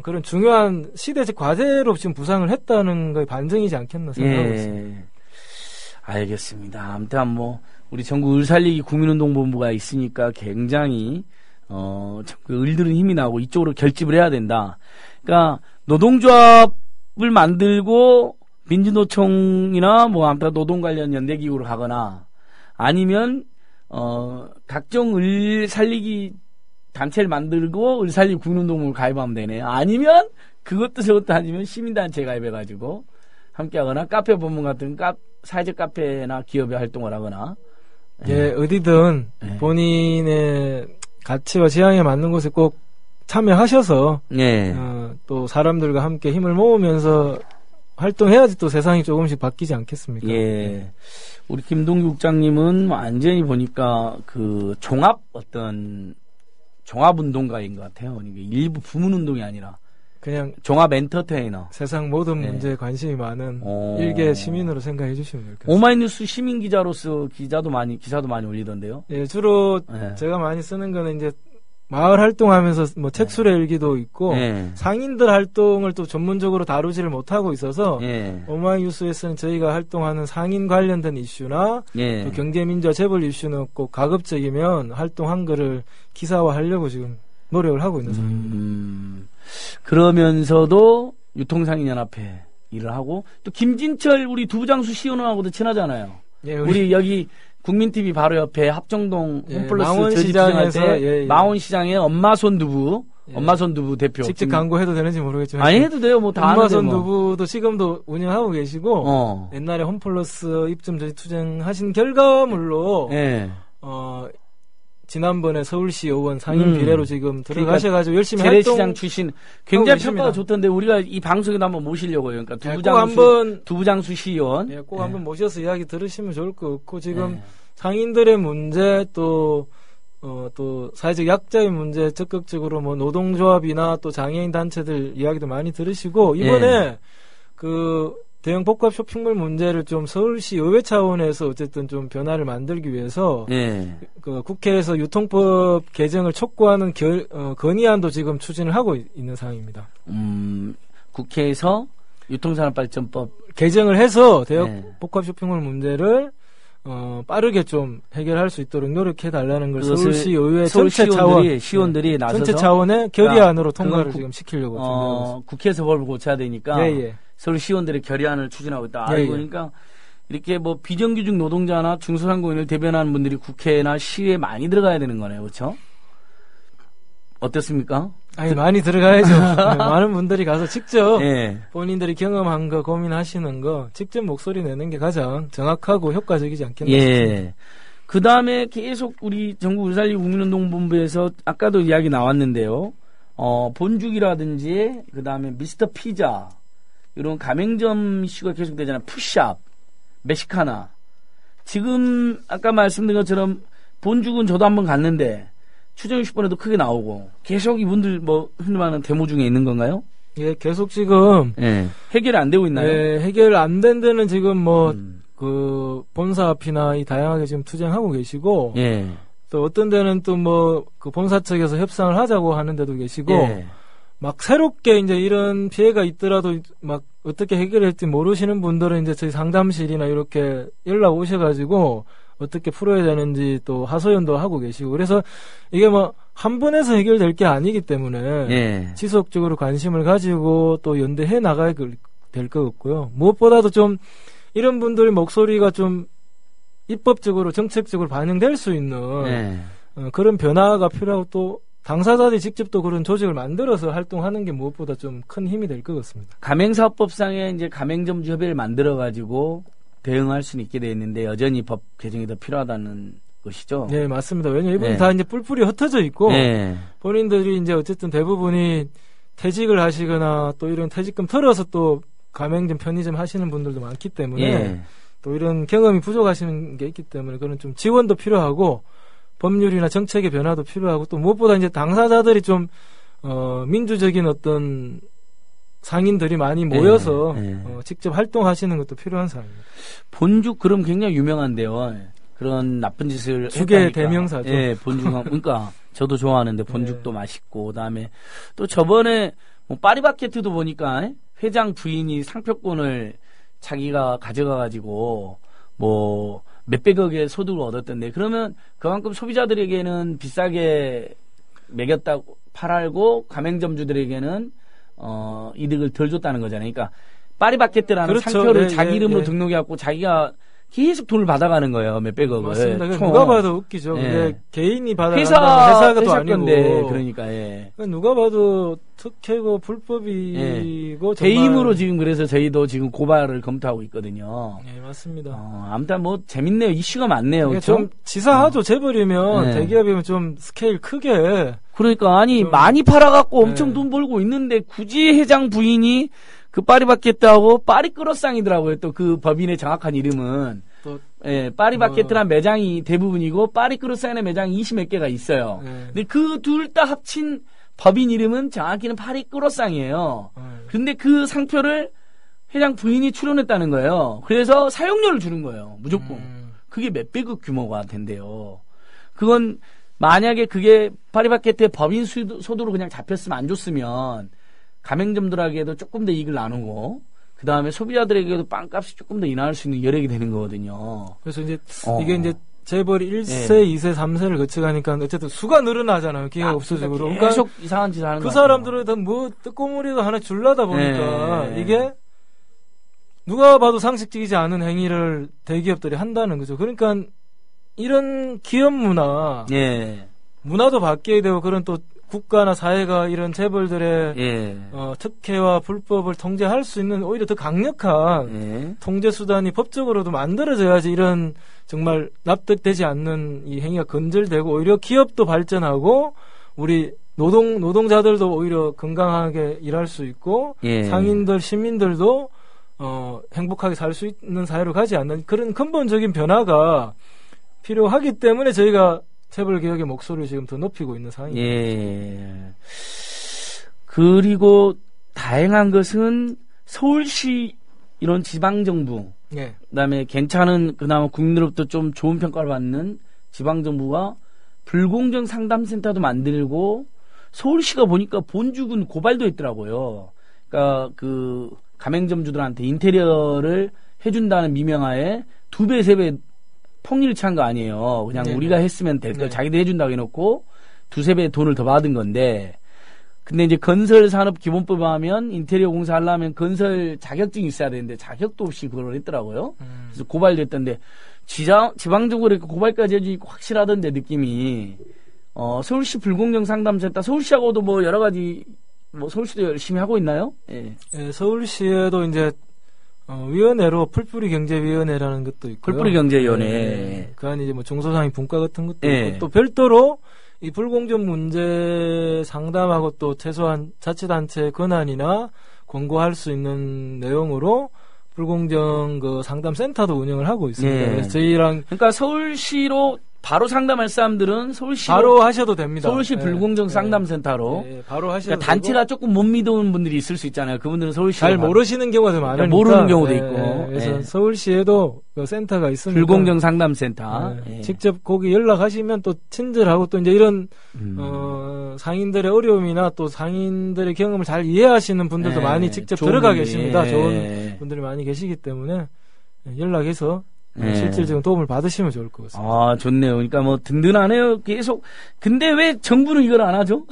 Speaker 6: 그런 중요한 시대적 과제로 지금 부상을 했다는 거에 반증이지 않겠나 생각하고 있습니다.
Speaker 3: 알겠습니다. 아무튼 뭐 우리 전국 을살리기 국민운동본부가 있으니까 굉장히 을들은 힘이 나고 이쪽으로 결집을 해야 된다. 그러니까 노동조합을 만들고 민주노총이나 뭐 아무튼 노동 관련 연대기구로 가거나 아니면 각종 을 살리기 단체를 만들고 을 살리기 국민운동을 가입하면 되네요. 아니면 그것도 저것도 아니면 시민단체 가입해가지고 함께하거나 카페 본문 같은 사회적 카페나 기업에 활동을 하거나
Speaker 6: 예, 어디든
Speaker 3: 예.
Speaker 6: 본인의 가치와 지향에 맞는 곳에 꼭 참여하셔서
Speaker 3: 예.
Speaker 6: 또 사람들과 함께 힘을 모으면서 활동해야지 또 세상이 조금씩 바뀌지 않겠습니까?
Speaker 3: 예. 우리 김동규 국장님은 완전히 보니까 그 종합운동가인 것 같아요. 그러니까 일부 부문운동이 아니라
Speaker 6: 그냥
Speaker 3: 종합 엔터테이너.
Speaker 6: 세상 모든
Speaker 3: 예.
Speaker 6: 문제에 관심이 많은
Speaker 3: 오.
Speaker 6: 일개 시민으로 생각해 주시면 될 것 같습니다.
Speaker 3: 오마이뉴스 시민 기자로서 기사도 많이 올리던데요.
Speaker 6: 예, 주로
Speaker 3: 예.
Speaker 6: 제가 많이 쓰는 거는 이제 마을 활동하면서 뭐 책술의 일기도 있고
Speaker 3: 예.
Speaker 6: 상인들 활동을 또 전문적으로 다루지를 못하고 있어서
Speaker 3: 예.
Speaker 6: 오마이뉴스에서는 저희가 활동하는 상인 관련된 이슈나
Speaker 3: 예.
Speaker 6: 또 경제민주화 재벌 이슈는 꼭 가급적이면 활동한 거를 기사화하려고 지금 노력을 하고 있는 상황입니다.
Speaker 3: 그러면서도 유통상인연합회 일을 하고 또 김진철 우리 두부장수 시의원하고도 친하잖아요.
Speaker 6: 예,
Speaker 3: 우리 여기 국민TV 바로 옆에 합정동
Speaker 6: 예,
Speaker 3: 홈플러스
Speaker 6: 망원시장에서,
Speaker 3: 저집 때
Speaker 6: 예.
Speaker 3: 망원시장의 엄마손 두부
Speaker 6: 예.
Speaker 3: 엄마손 두부 대표
Speaker 6: 직접 광고해도 되는지 모르겠지만
Speaker 3: 아니 해도 돼요. 뭐 다 하는데
Speaker 6: 엄마손
Speaker 3: 뭐.
Speaker 6: 두부도 지금도 운영하고 계시고 옛날에 홈플러스 입점 저지 투쟁하신 결과물로
Speaker 3: 예.
Speaker 6: 지난번에 서울시 의원 상임 비례로 지금 들어가셔가지고 열심히
Speaker 3: 재래시장 출신 굉장히
Speaker 6: 계십니다.
Speaker 3: 평가가 좋던데 우리가 이 방송에도 한번 모시려고요. 그러니까
Speaker 6: 꼭
Speaker 3: 두부장수 시의원.
Speaker 6: 예, 꼭 한번 모셔서 이야기 들으시면 좋을 것 같고 지금 상인들의 문제 또 사회적 약자의 문제 적극적으로 뭐 노동조합이나 또 장애인 단체들 이야기도 많이 들으시고 이번에 그 대형 복합 쇼핑몰 문제를 좀 서울시 의회 차원에서 어쨌든 좀 변화를 만들기 위해서 그 국회에서 유통법 개정을 촉구하는 건의안도 지금 추진을 하고 있는 상황입니다.
Speaker 3: 국회에서 유통산업발전법
Speaker 6: 개정을 해서 대형 복합 쇼핑몰 문제를 빠르게 좀 해결할 수 있도록 노력해 달라는 걸 서울시 의회 전체 차원
Speaker 3: 시원들이 나서서
Speaker 6: 전체 차원의 결의안으로 통과를 지금 시키려고
Speaker 3: 국회에서 법을 고쳐야 되니까
Speaker 6: 예.
Speaker 3: 서울 시원들의 결의안을 추진하고 있다.
Speaker 6: 예,
Speaker 3: 알고 보니까 이렇게 뭐 비정규직 노동자나 중소상공인을 대변하는 분들이 국회나 시의회에 많이 들어가야 되는 거네요, 그렇죠? 어떻습니까?
Speaker 6: 아니 많이 들어가야죠. 많은 분들이 가서 직접
Speaker 3: 예.
Speaker 6: 본인들이 경험한 거 고민하시는 거 직접 목소리 내는 게 가장 정확하고 효과적이지 않겠나
Speaker 3: 예.
Speaker 6: 싶습니다.
Speaker 3: 그 다음에 계속 우리 전국 우리살리 국민운동본부에서 아까도 이야기 나왔는데요. 본죽이라든지 그 다음에 미스터 피자 이런 가맹점 이슈가 계속되잖아요. 푸샵, 멕시카나. 지금 아까 말씀드린 것처럼 본죽은 저도 한번 갔는데 추정 60번에도 크게 나오고 계속 이분들 뭐 흔히 말하는 데모 중에 있는 건가요?
Speaker 6: 예, 계속 지금
Speaker 3: 해결이 안 되고 있나요?
Speaker 6: 예, 해결 안 된 데는 지금 뭐 그 본사 앞이나 이 다양하게 지금 투쟁하고 계시고 또 어떤 데는 또 뭐 그 본사 측에서 협상을 하자고 하는 데도 계시고 막 새롭게 이제 이런 피해가 있더라도 막 어떻게 해결할지 모르시는 분들은 이제 저희 상담실이나 이렇게 연락 오셔가지고 어떻게 풀어야 되는지 또 하소연도 하고 계시고 그래서 이게 뭐 한 번에서 해결될 게 아니기 때문에 지속적으로 관심을 가지고 또 연대해 나가야 될 것 같고요. 무엇보다도 좀 이런 분들의 목소리가 좀 입법적으로 정책적으로 반영될 수 있는 그런 변화가 필요하고 또 당사자들이 직접 또 그런 조직을 만들어서 활동하는 게 무엇보다 좀 큰 힘이 될 것 같습니다.
Speaker 3: 가맹사업법상에 이제 가맹점주 협의를 만들어 가지고 대응할 수는 있게 되어 있는데 여전히 법 개정이 더 필요하다는 것이죠. 네,
Speaker 6: 맞습니다. 왜냐면 이분이 다 이제 뿔뿔이 흩어져 있고 본인들이 이제 어쨌든 대부분이 퇴직을 하시거나 또 이런 퇴직금 털어서 또 가맹점 편의점 하시는 분들도 많기 때문에 또 이런 경험이 부족하시는 게 있기 때문에 그런 좀 지원도 필요하고 법률이나 정책의 변화도 필요하고 또 무엇보다 이제 당사자들이 좀 민주적인 어떤 상인들이 많이 모여서 직접 활동하시는 것도 필요한 사항입니다.
Speaker 3: 본죽 그럼 굉장히 유명한데요. 그런 나쁜 짓을
Speaker 6: 죽의 대명사죠.
Speaker 3: 예, 본죽 그러니까 저도 좋아하는데 본죽도 맛있고 그다음에 또 저번에 뭐 파리바게트도 보니까 회장 부인이 상표권을 자기가 가져가 가지고 뭐 몇백억의 소득을 얻었던데 그러면 그만큼 소비자들에게는 비싸게 매겼다고 팔고 가맹점주들에게는 이득을 덜 줬다는 거잖아요. 그러니까 파리바게뜨라는 상표를 자기 이름으로 등록해갖고 자기가 계속 돈을 받아가는 거예요. 몇백억을.
Speaker 6: 맞습니다. 누가 봐도 웃기죠. 그게 개인이 받아간다는 회사가 또 아니고.
Speaker 3: 건데, 그러니까
Speaker 6: 누가 봐도 특혜고 불법이고
Speaker 3: 대임으로 지금 그래서 저희도 지금 고발을 검토하고 있거든요.
Speaker 6: 네, 맞습니다.
Speaker 3: 아무튼 뭐 재밌네요. 이슈가 많네요. 그렇죠?
Speaker 6: 좀 지사하죠. 재벌이면 대기업이면 좀 스케일 크게.
Speaker 3: 그러니까 아니 많이 팔아갖고 엄청 돈 벌고 있는데 굳이 회장 부인이 그 파리바게뜨하고 파리크로상이더라고요. 또 그 법인의 정확한 이름은. 파리바게뜨란 매장이 대부분이고 파리크로상의 매장이 20몇 개가 있어요. 근데 그 둘 다 합친 법인 이름은 정확히는 파리크로상이에요. 근데 그 상표를 회장 부인이 출원했다는 거예요. 그래서 사용료를 주는 거예요. 무조건. 그게 몇백억 규모가 된대요. 그건 만약에 그게 파리바게뜨의 법인 소득으로 그냥 잡혔으면 안 줬으면 가맹점들에게도 조금 더 이익을 나누고 그 다음에 소비자들에게도 빵값이 조금 더 인하할 수 있는 여력이 되는 거거든요.
Speaker 6: 그래서 이제 이게 이제 재벌이 1세, 2세, 3세를 거쳐가니까 어쨌든 수가 늘어나잖아요. 기회가 없어지고. 그러니까
Speaker 3: 계속 이상한 짓을 하는
Speaker 6: 그 사람들은 다 뭐 뜨꼬물이도 하나 줄라다 보니까 이게 누가 봐도 상식적이지 않은 행위를 대기업들이 한다는 거죠. 그러니까 이런 기업 문화 문화도 바뀌어야 되고 그런 또 국가나 사회가 이런 재벌들의
Speaker 3: 예.
Speaker 6: 특혜와 불법을 통제할 수 있는 오히려 더 강력한
Speaker 3: 예.
Speaker 6: 통제 수단이 법적으로도 만들어져야지 이런 정말 납득되지 않는 이 행위가 근절되고 오히려 기업도 발전하고 우리 노동자들도 오히려 건강하게 일할 수 있고
Speaker 3: 예.
Speaker 6: 상인들 시민들도 행복하게 살 수 있는 사회로 가지 않는 그런 근본적인 변화가 필요하기 때문에 저희가 재벌 개혁의 목소리를 지금 더 높이고 있는 상황입니다.
Speaker 3: 예. 그리고 다행한 것은 서울시 이런 지방정부,
Speaker 6: 예.
Speaker 3: 그다음에 괜찮은 그나마 국민으로부터 좀 좋은 평가를 받는 지방정부가 불공정 상담센터도 만들고 서울시가 보니까 본주군 고발도 했더라고요. 그러니까 그 가맹점주들한테 인테리어를 해준다는 미명하에 2배, 3배 폭리를 한 거 아니에요. 그냥
Speaker 6: 네네.
Speaker 3: 우리가 했으면 될 거,
Speaker 6: 네.
Speaker 3: 자기들 해준다고 해놓고 2-3배 돈을 더 받은 건데, 근데 이제 건설산업기본법에 하면 인테리어 공사하려면 건설 자격증이 있어야 되는데 자격도 없이 그걸 했더라고요. 그래서 고발도 했던데, 지방적으로 이렇게 고발까지 해주니까 확실하던데, 느낌이. 서울시 불공정 상담센터, 서울시하고도 뭐 여러 가지, 뭐 서울시도 열심히 하고 있나요? 예.
Speaker 6: 예, 서울시에도 이제 위원회로 풀뿌리 경제위원회라는 것도 있고요.
Speaker 3: 풀뿌리 경제위원회.
Speaker 6: 예, 그 안에 이제 뭐 중소상인 분과 같은 것도
Speaker 3: 예.
Speaker 6: 있고 또 별도로 이 불공정 문제 상담하고 또 최소한 자치단체 권한이나 권고할 수 있는 내용으로 불공정 그 상담센터도 운영을 하고 있습니다.
Speaker 3: 예.
Speaker 6: 그래서 저희랑
Speaker 3: 그러니까 서울시로 바로 상담할 사람들은 서울시
Speaker 6: 바로 하셔도 됩니다.
Speaker 3: 서울시
Speaker 6: 예.
Speaker 3: 불공정
Speaker 6: 예.
Speaker 3: 상담센터로.
Speaker 6: 예, 바로 하셔도
Speaker 3: 그러니까 단체가
Speaker 6: 되고.
Speaker 3: 조금 못 믿어오는 분들이 있을 수 있잖아요. 그분들은 서울시
Speaker 6: 잘 모르시는 경우가 더 많으니까
Speaker 3: 모르는 경우도
Speaker 6: 예,
Speaker 3: 있고.
Speaker 6: 예. 그래서
Speaker 3: 예.
Speaker 6: 서울시에도 그 센터가 있으니까
Speaker 3: 불공정 상담센터.
Speaker 6: 예.
Speaker 3: 예.
Speaker 6: 직접 거기 연락하시면 또 친절하고 또 이제 이런 상인들의 어려움이나 또 상인들의 경험을 잘 이해하시는 분들도
Speaker 3: 예.
Speaker 6: 많이 직접
Speaker 3: 좋은
Speaker 6: 들어가
Speaker 3: 분들이.
Speaker 6: 계십니다.
Speaker 3: 예.
Speaker 6: 좋은 분들이 많이 계시기 때문에 연락해서
Speaker 3: 예.
Speaker 6: 실질적인 도움을 받으시면 좋을 것 같습니다.
Speaker 3: 아, 좋네요. 그러니까 뭐 든든하네요. 계속. 근데 왜 정부는 이걸 안 하죠?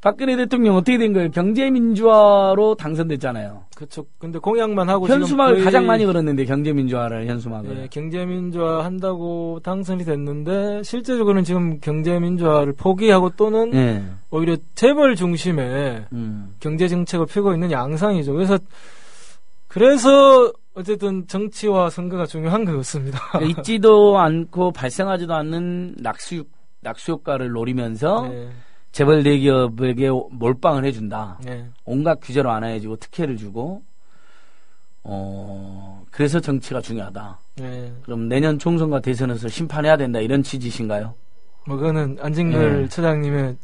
Speaker 3: 박근혜 대통령 어떻게 된 거예요? 경제민주화로 당선됐잖아요.
Speaker 6: 그렇죠. 근데 공약만 하고
Speaker 3: 현수막을
Speaker 6: 지금 거의
Speaker 3: 가장 많이 걸었는데 경제민주화를 현수막을.
Speaker 6: 예, 경제민주화 한다고 당선이 됐는데 실제적으로는 지금 경제민주화를 포기하고 또는
Speaker 3: 예.
Speaker 6: 오히려 재벌 중심의
Speaker 3: 음.
Speaker 6: 경제 정책을 펴고 있는 양상이죠. 그래서 어쨌든 정치와 선거가 중요한 것 같습니다.
Speaker 3: 그러니까 있지도 않고 발생하지도 않는 낙수 효과를 노리면서
Speaker 6: 네,
Speaker 3: 재벌 대기업에게 몰빵을 해준다.
Speaker 6: 네.
Speaker 3: 온갖 규제로 안아해주고 특혜를 주고, 그래서 정치가 중요하다.
Speaker 6: 네.
Speaker 3: 그럼 내년 총선과 대선에서 심판해야 된다 이런 취지신가요?
Speaker 6: 뭐 그거는 안진걸
Speaker 3: 네.
Speaker 6: 처장님의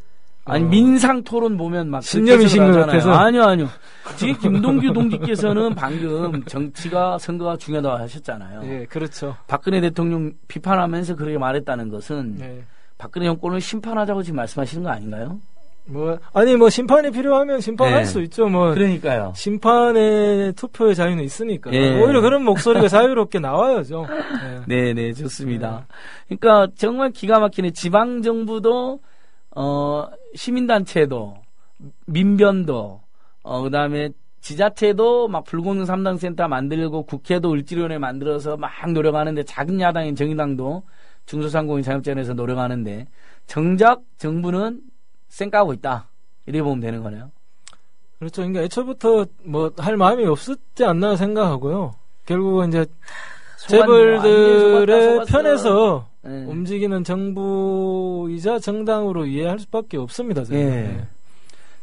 Speaker 3: 아니 민상 토론 보면 막
Speaker 6: 신념이신
Speaker 3: 그렇게
Speaker 6: 것 같아서.
Speaker 3: 아니요. 지금 김동규 동지께서는 방금 정치가 선거가 중요하다고 하셨잖아요.
Speaker 6: 예, 그렇죠.
Speaker 3: 박근혜 대통령 비판하면서 그렇게 말했다는 것은
Speaker 6: 네.
Speaker 3: 박근혜 정권을 심판하자고 지금 말씀하시는 거 아닌가요?
Speaker 6: 뭐 심판이 필요하면 심판할
Speaker 3: 네.
Speaker 6: 수 있죠. 뭐
Speaker 3: 그러니까요.
Speaker 6: 심판의 투표의 자유는 있으니까.
Speaker 3: 예.
Speaker 6: 오히려 그런 목소리가 자유롭게 나와야죠. 네.
Speaker 3: 네, 좋습니다. 그러니까 정말 기가 막히네. 지방 정부도 시민단체도 민변도 그다음에 지자체도 막 불공정 상담센터 만들고 국회도 을지로위원회 만들어서 막 노력하는데 작은 야당인 정의당도 중소상공인 자영업자에서 노력하는데 정작 정부는 쌩까고 있다. 이렇게 보면 되는 거네요.
Speaker 6: 그렇죠. 그러니까 애초부터 뭐 할 마음이 없었지 않나 생각하고요. 결국은 이제 재벌들의
Speaker 3: 속았다.
Speaker 6: 편에서
Speaker 3: 네.
Speaker 6: 움직이는 정부이자 정당으로 이해할 수밖에 없습니다. 저는.
Speaker 3: 예.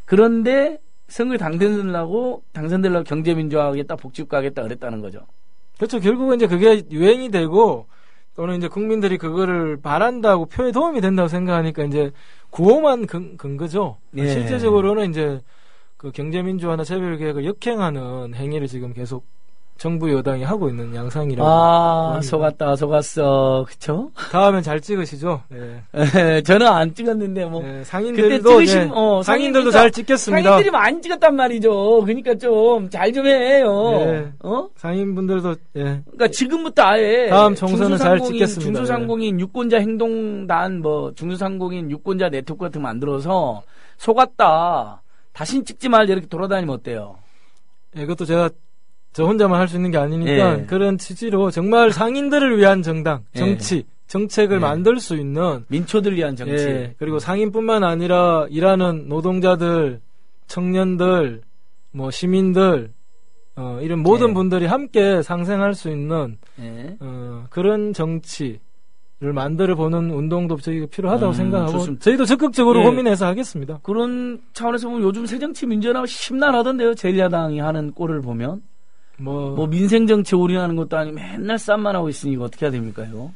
Speaker 3: 그런데 선거에 당선되려고 경제민주화하겠다, 복지국가하겠다 그랬다는 거죠.
Speaker 6: 그렇죠. 결국은 이제 그게 유행이 되고 또는 이제 국민들이 그거를 바란다고 표에 도움이 된다고 생각하니까 이제 구호만 근 거죠.
Speaker 3: 예.
Speaker 6: 실제적으로는 이제 그 경제민주화나 재벌개혁을 역행하는 행위를 지금 계속 정부 여당이 하고 있는 양상이라고. 봅니다.
Speaker 3: 속았어. 그쵸?
Speaker 6: 다음엔 잘 찍으시죠. 네.
Speaker 3: 저는 안 찍었는데, 뭐.
Speaker 6: 네,
Speaker 3: 그때
Speaker 6: 상인들도
Speaker 3: 찍으신,
Speaker 6: 상인들도 잘 찍겠습니다.
Speaker 3: 상인들이 많이 찍었단 말이죠. 그러니까 좀, 잘 좀 해요.
Speaker 6: 네. 상인분들도
Speaker 3: 그러니까 지금부터 아예.
Speaker 6: 다음 총선은 잘 찍겠습니다.
Speaker 3: 중소상공인 유권자 행동단, 중소상공인 유권자 네트워크 같은 거 만들어서, 속았다. 다신 찍지 말자 이렇게 돌아다니면 어때요?
Speaker 6: 예, 이것도 저 혼자만 할 수 있는 게 아니니까
Speaker 3: 예.
Speaker 6: 그런 취지로 정말 상인들을 위한 정당, 정치, 정책을
Speaker 3: 네.
Speaker 6: 만들 수 있는
Speaker 3: 민초들 위한 정치.
Speaker 6: 예, 그리고 상인뿐만 아니라 일하는 노동자들, 청년들, 뭐 시민들 이런 모든
Speaker 3: 네.
Speaker 6: 분들이 함께 상생할 수 있는
Speaker 3: 예.
Speaker 6: 그런 정치를 만들어 보는 운동도 저희가 필요하다고 생각하고
Speaker 3: 좋습니다.
Speaker 6: 저희도 적극적으로
Speaker 3: 예.
Speaker 6: 고민해서 하겠습니다.
Speaker 3: 그런 차원에서 보면 요즘 새정치민주연합 심란하던데요. 제1야당이 하는 꼴을 보면. 뭐 민생정치 올인하는 것도 아니고 맨날 쌈만 하고 있으니 이거 어떻게 해야 됩니까, 이거?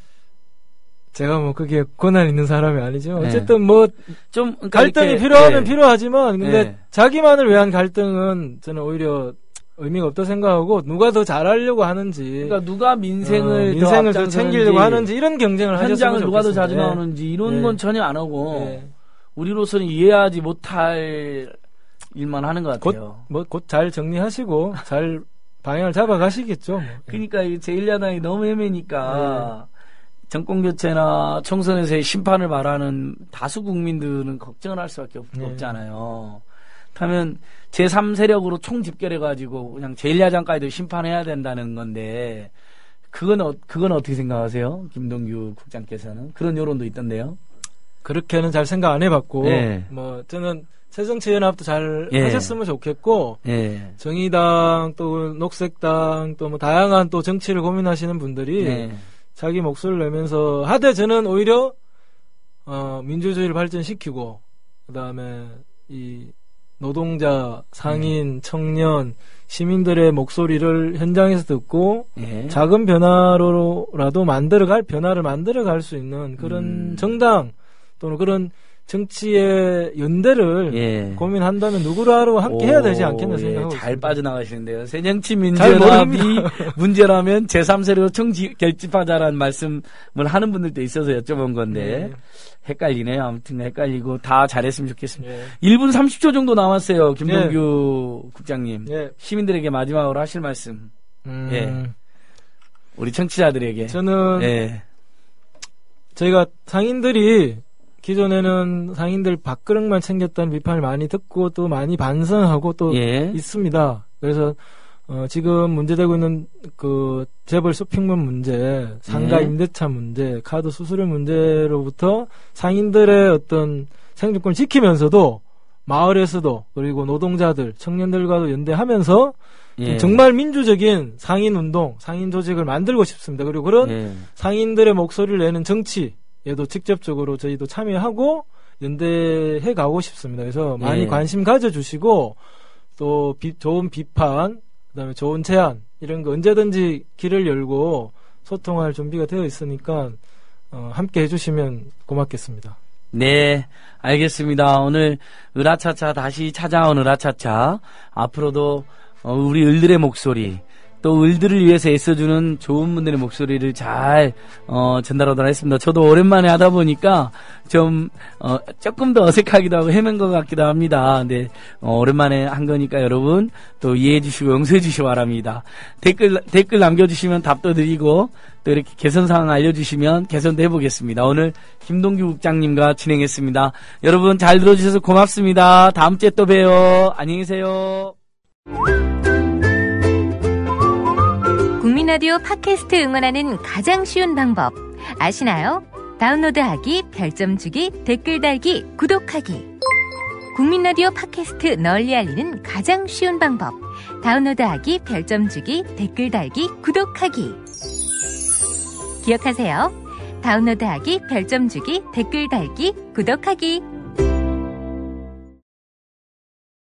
Speaker 6: 제가 뭐 그게 권한 있는 사람이 아니죠.
Speaker 3: 네.
Speaker 6: 어쨌든 뭐
Speaker 3: 좀, 그러니까
Speaker 6: 갈등이
Speaker 3: 이렇게,
Speaker 6: 필요하면
Speaker 3: 네.
Speaker 6: 필요하지만 근데
Speaker 3: 네.
Speaker 6: 자기만을 위한 갈등은 저는 오히려 의미가 없다 생각하고 누가 더 잘하려고 하는지
Speaker 3: 그러니까 누가 민생을
Speaker 6: 더 챙기려고 하는지 이런 경쟁을
Speaker 3: 현장을
Speaker 6: 하셨으면
Speaker 3: 누가 더
Speaker 6: 좋겠습니다.
Speaker 3: 자주
Speaker 6: 예.
Speaker 3: 나오는지 이런
Speaker 6: 네.
Speaker 3: 건 전혀 안 하고
Speaker 6: 네.
Speaker 3: 우리로서는 이해하지 못할 일만 하는 것 같아요.
Speaker 6: 곧 잘 정리하시고 잘 방향을 잡아가시겠죠. 뭐.
Speaker 3: 그러니까 이 제1야당이 너무 헤매니까 정권교체나 총선에서의 심판을 바라는 다수 국민들은 걱정을 할 수밖에 없잖아요. 그렇다면 제3세력으로 총집결해가지고 그냥 제1야당까지도 심판해야 된다는 건데 그건 어떻게 생각하세요? 김동규 국장께서는 그런 여론도 있던데요.
Speaker 6: 그렇게는 잘 생각 안 해봤고
Speaker 3: 네.
Speaker 6: 뭐 저는 새정치연합도 잘
Speaker 3: 예.
Speaker 6: 하셨으면 좋겠고
Speaker 3: 예.
Speaker 6: 정의당 또 녹색당 또 뭐 다양한 또 정치를 고민하시는 분들이
Speaker 3: 네.
Speaker 6: 자기 목소리를 내면서 하되 저는 오히려 민주주의를 발전시키고 그다음에 이 노동자, 상인, 청년, 시민들의 목소리를 현장에서 듣고
Speaker 3: 예.
Speaker 6: 작은 변화로라도 변화를 만들어갈 수 있는 그런 정당 또는 그런 정치의 연대를
Speaker 3: 예.
Speaker 6: 고민한다면 누구라도 함께 해야 되지 않겠나
Speaker 3: 오,
Speaker 6: 생각하고
Speaker 3: 잘
Speaker 6: 있습니다.
Speaker 3: 빠져나가시는데요.
Speaker 6: 잘
Speaker 3: 새정치민주연합이
Speaker 6: 모릅니다.
Speaker 3: 문제라면 제3세력으로 총결집하자라는 말씀을 하는 분들도 있어서 여쭤본 건데 헷갈리네요. 아무튼 헷갈리고 다 잘했으면 좋겠습니다.
Speaker 6: 예.
Speaker 3: 1분 30초 정도 남았어요. 김동규 국장님.
Speaker 6: 예.
Speaker 3: 시민들에게 마지막으로 하실 말씀. 예. 우리 청취자들에게.
Speaker 6: 저는
Speaker 3: 예.
Speaker 6: 저희가 상인들이 기존에는 상인들 밥그릇만 챙겼다는 비판을 많이 듣고 또 많이 반성하고 또
Speaker 3: 예.
Speaker 6: 있습니다. 그래서 지금 문제되고 있는 그 재벌 쇼핑몰 문제, 상가
Speaker 3: 예.
Speaker 6: 임대차 문제, 카드 수수료 문제로부터 상인들의 어떤 생존권을 지키면서도 마을에서도 그리고 노동자들, 청년들과도 연대하면서
Speaker 3: 예.
Speaker 6: 정말 민주적인 상인 운동, 상인 조직을 만들고 싶습니다. 그리고 그런
Speaker 3: 예.
Speaker 6: 상인들의 목소리를 내는 정치에도 직접적으로 저희도 참여하고 연대해 가고 싶습니다. 그래서 많이
Speaker 3: 예.
Speaker 6: 관심 가져주시고 또 좋은 비판, 그다음에 좋은 제안 이런 거 언제든지 길을 열고 소통할 준비가 되어 있으니까 함께 해주시면 고맙겠습니다.
Speaker 3: 네, 알겠습니다. 오늘 으라차차 다시 찾아온 으라차차 앞으로도 우리 을들의 목소리 또 을들을 위해서 애써주는 좋은 분들의 목소리를 잘 전달하도록 하겠습니다. 저도 오랜만에 하다 보니까 좀 조금 더 어색하기도 하고 헤맨 것 같기도 합니다. 근데 오랜만에 한 거니까 여러분 또 이해해 주시고 용서해 주시기 바랍니다. 댓글 남겨주시면 답도 드리고 또 이렇게 개선 사항 알려주시면 개선도 해보겠습니다. 오늘 김동규 국장님과 진행했습니다. 여러분 잘 들어주셔서 고맙습니다. 다음 주에 또 봬요. 안녕히 계세요.
Speaker 7: 국민라디오 팟캐스트 응원하는 가장 쉬운 방법 아시나요? 다운로드하기, 별점 주기, 댓글 달기, 구독하기. 국민라디오 팟캐스트 널리 알리는 가장 쉬운 방법. 다운로드하기, 별점 주기, 댓글 달기, 구독하기. 기억하세요. 다운로드하기, 별점 주기, 댓글 달기, 구독하기.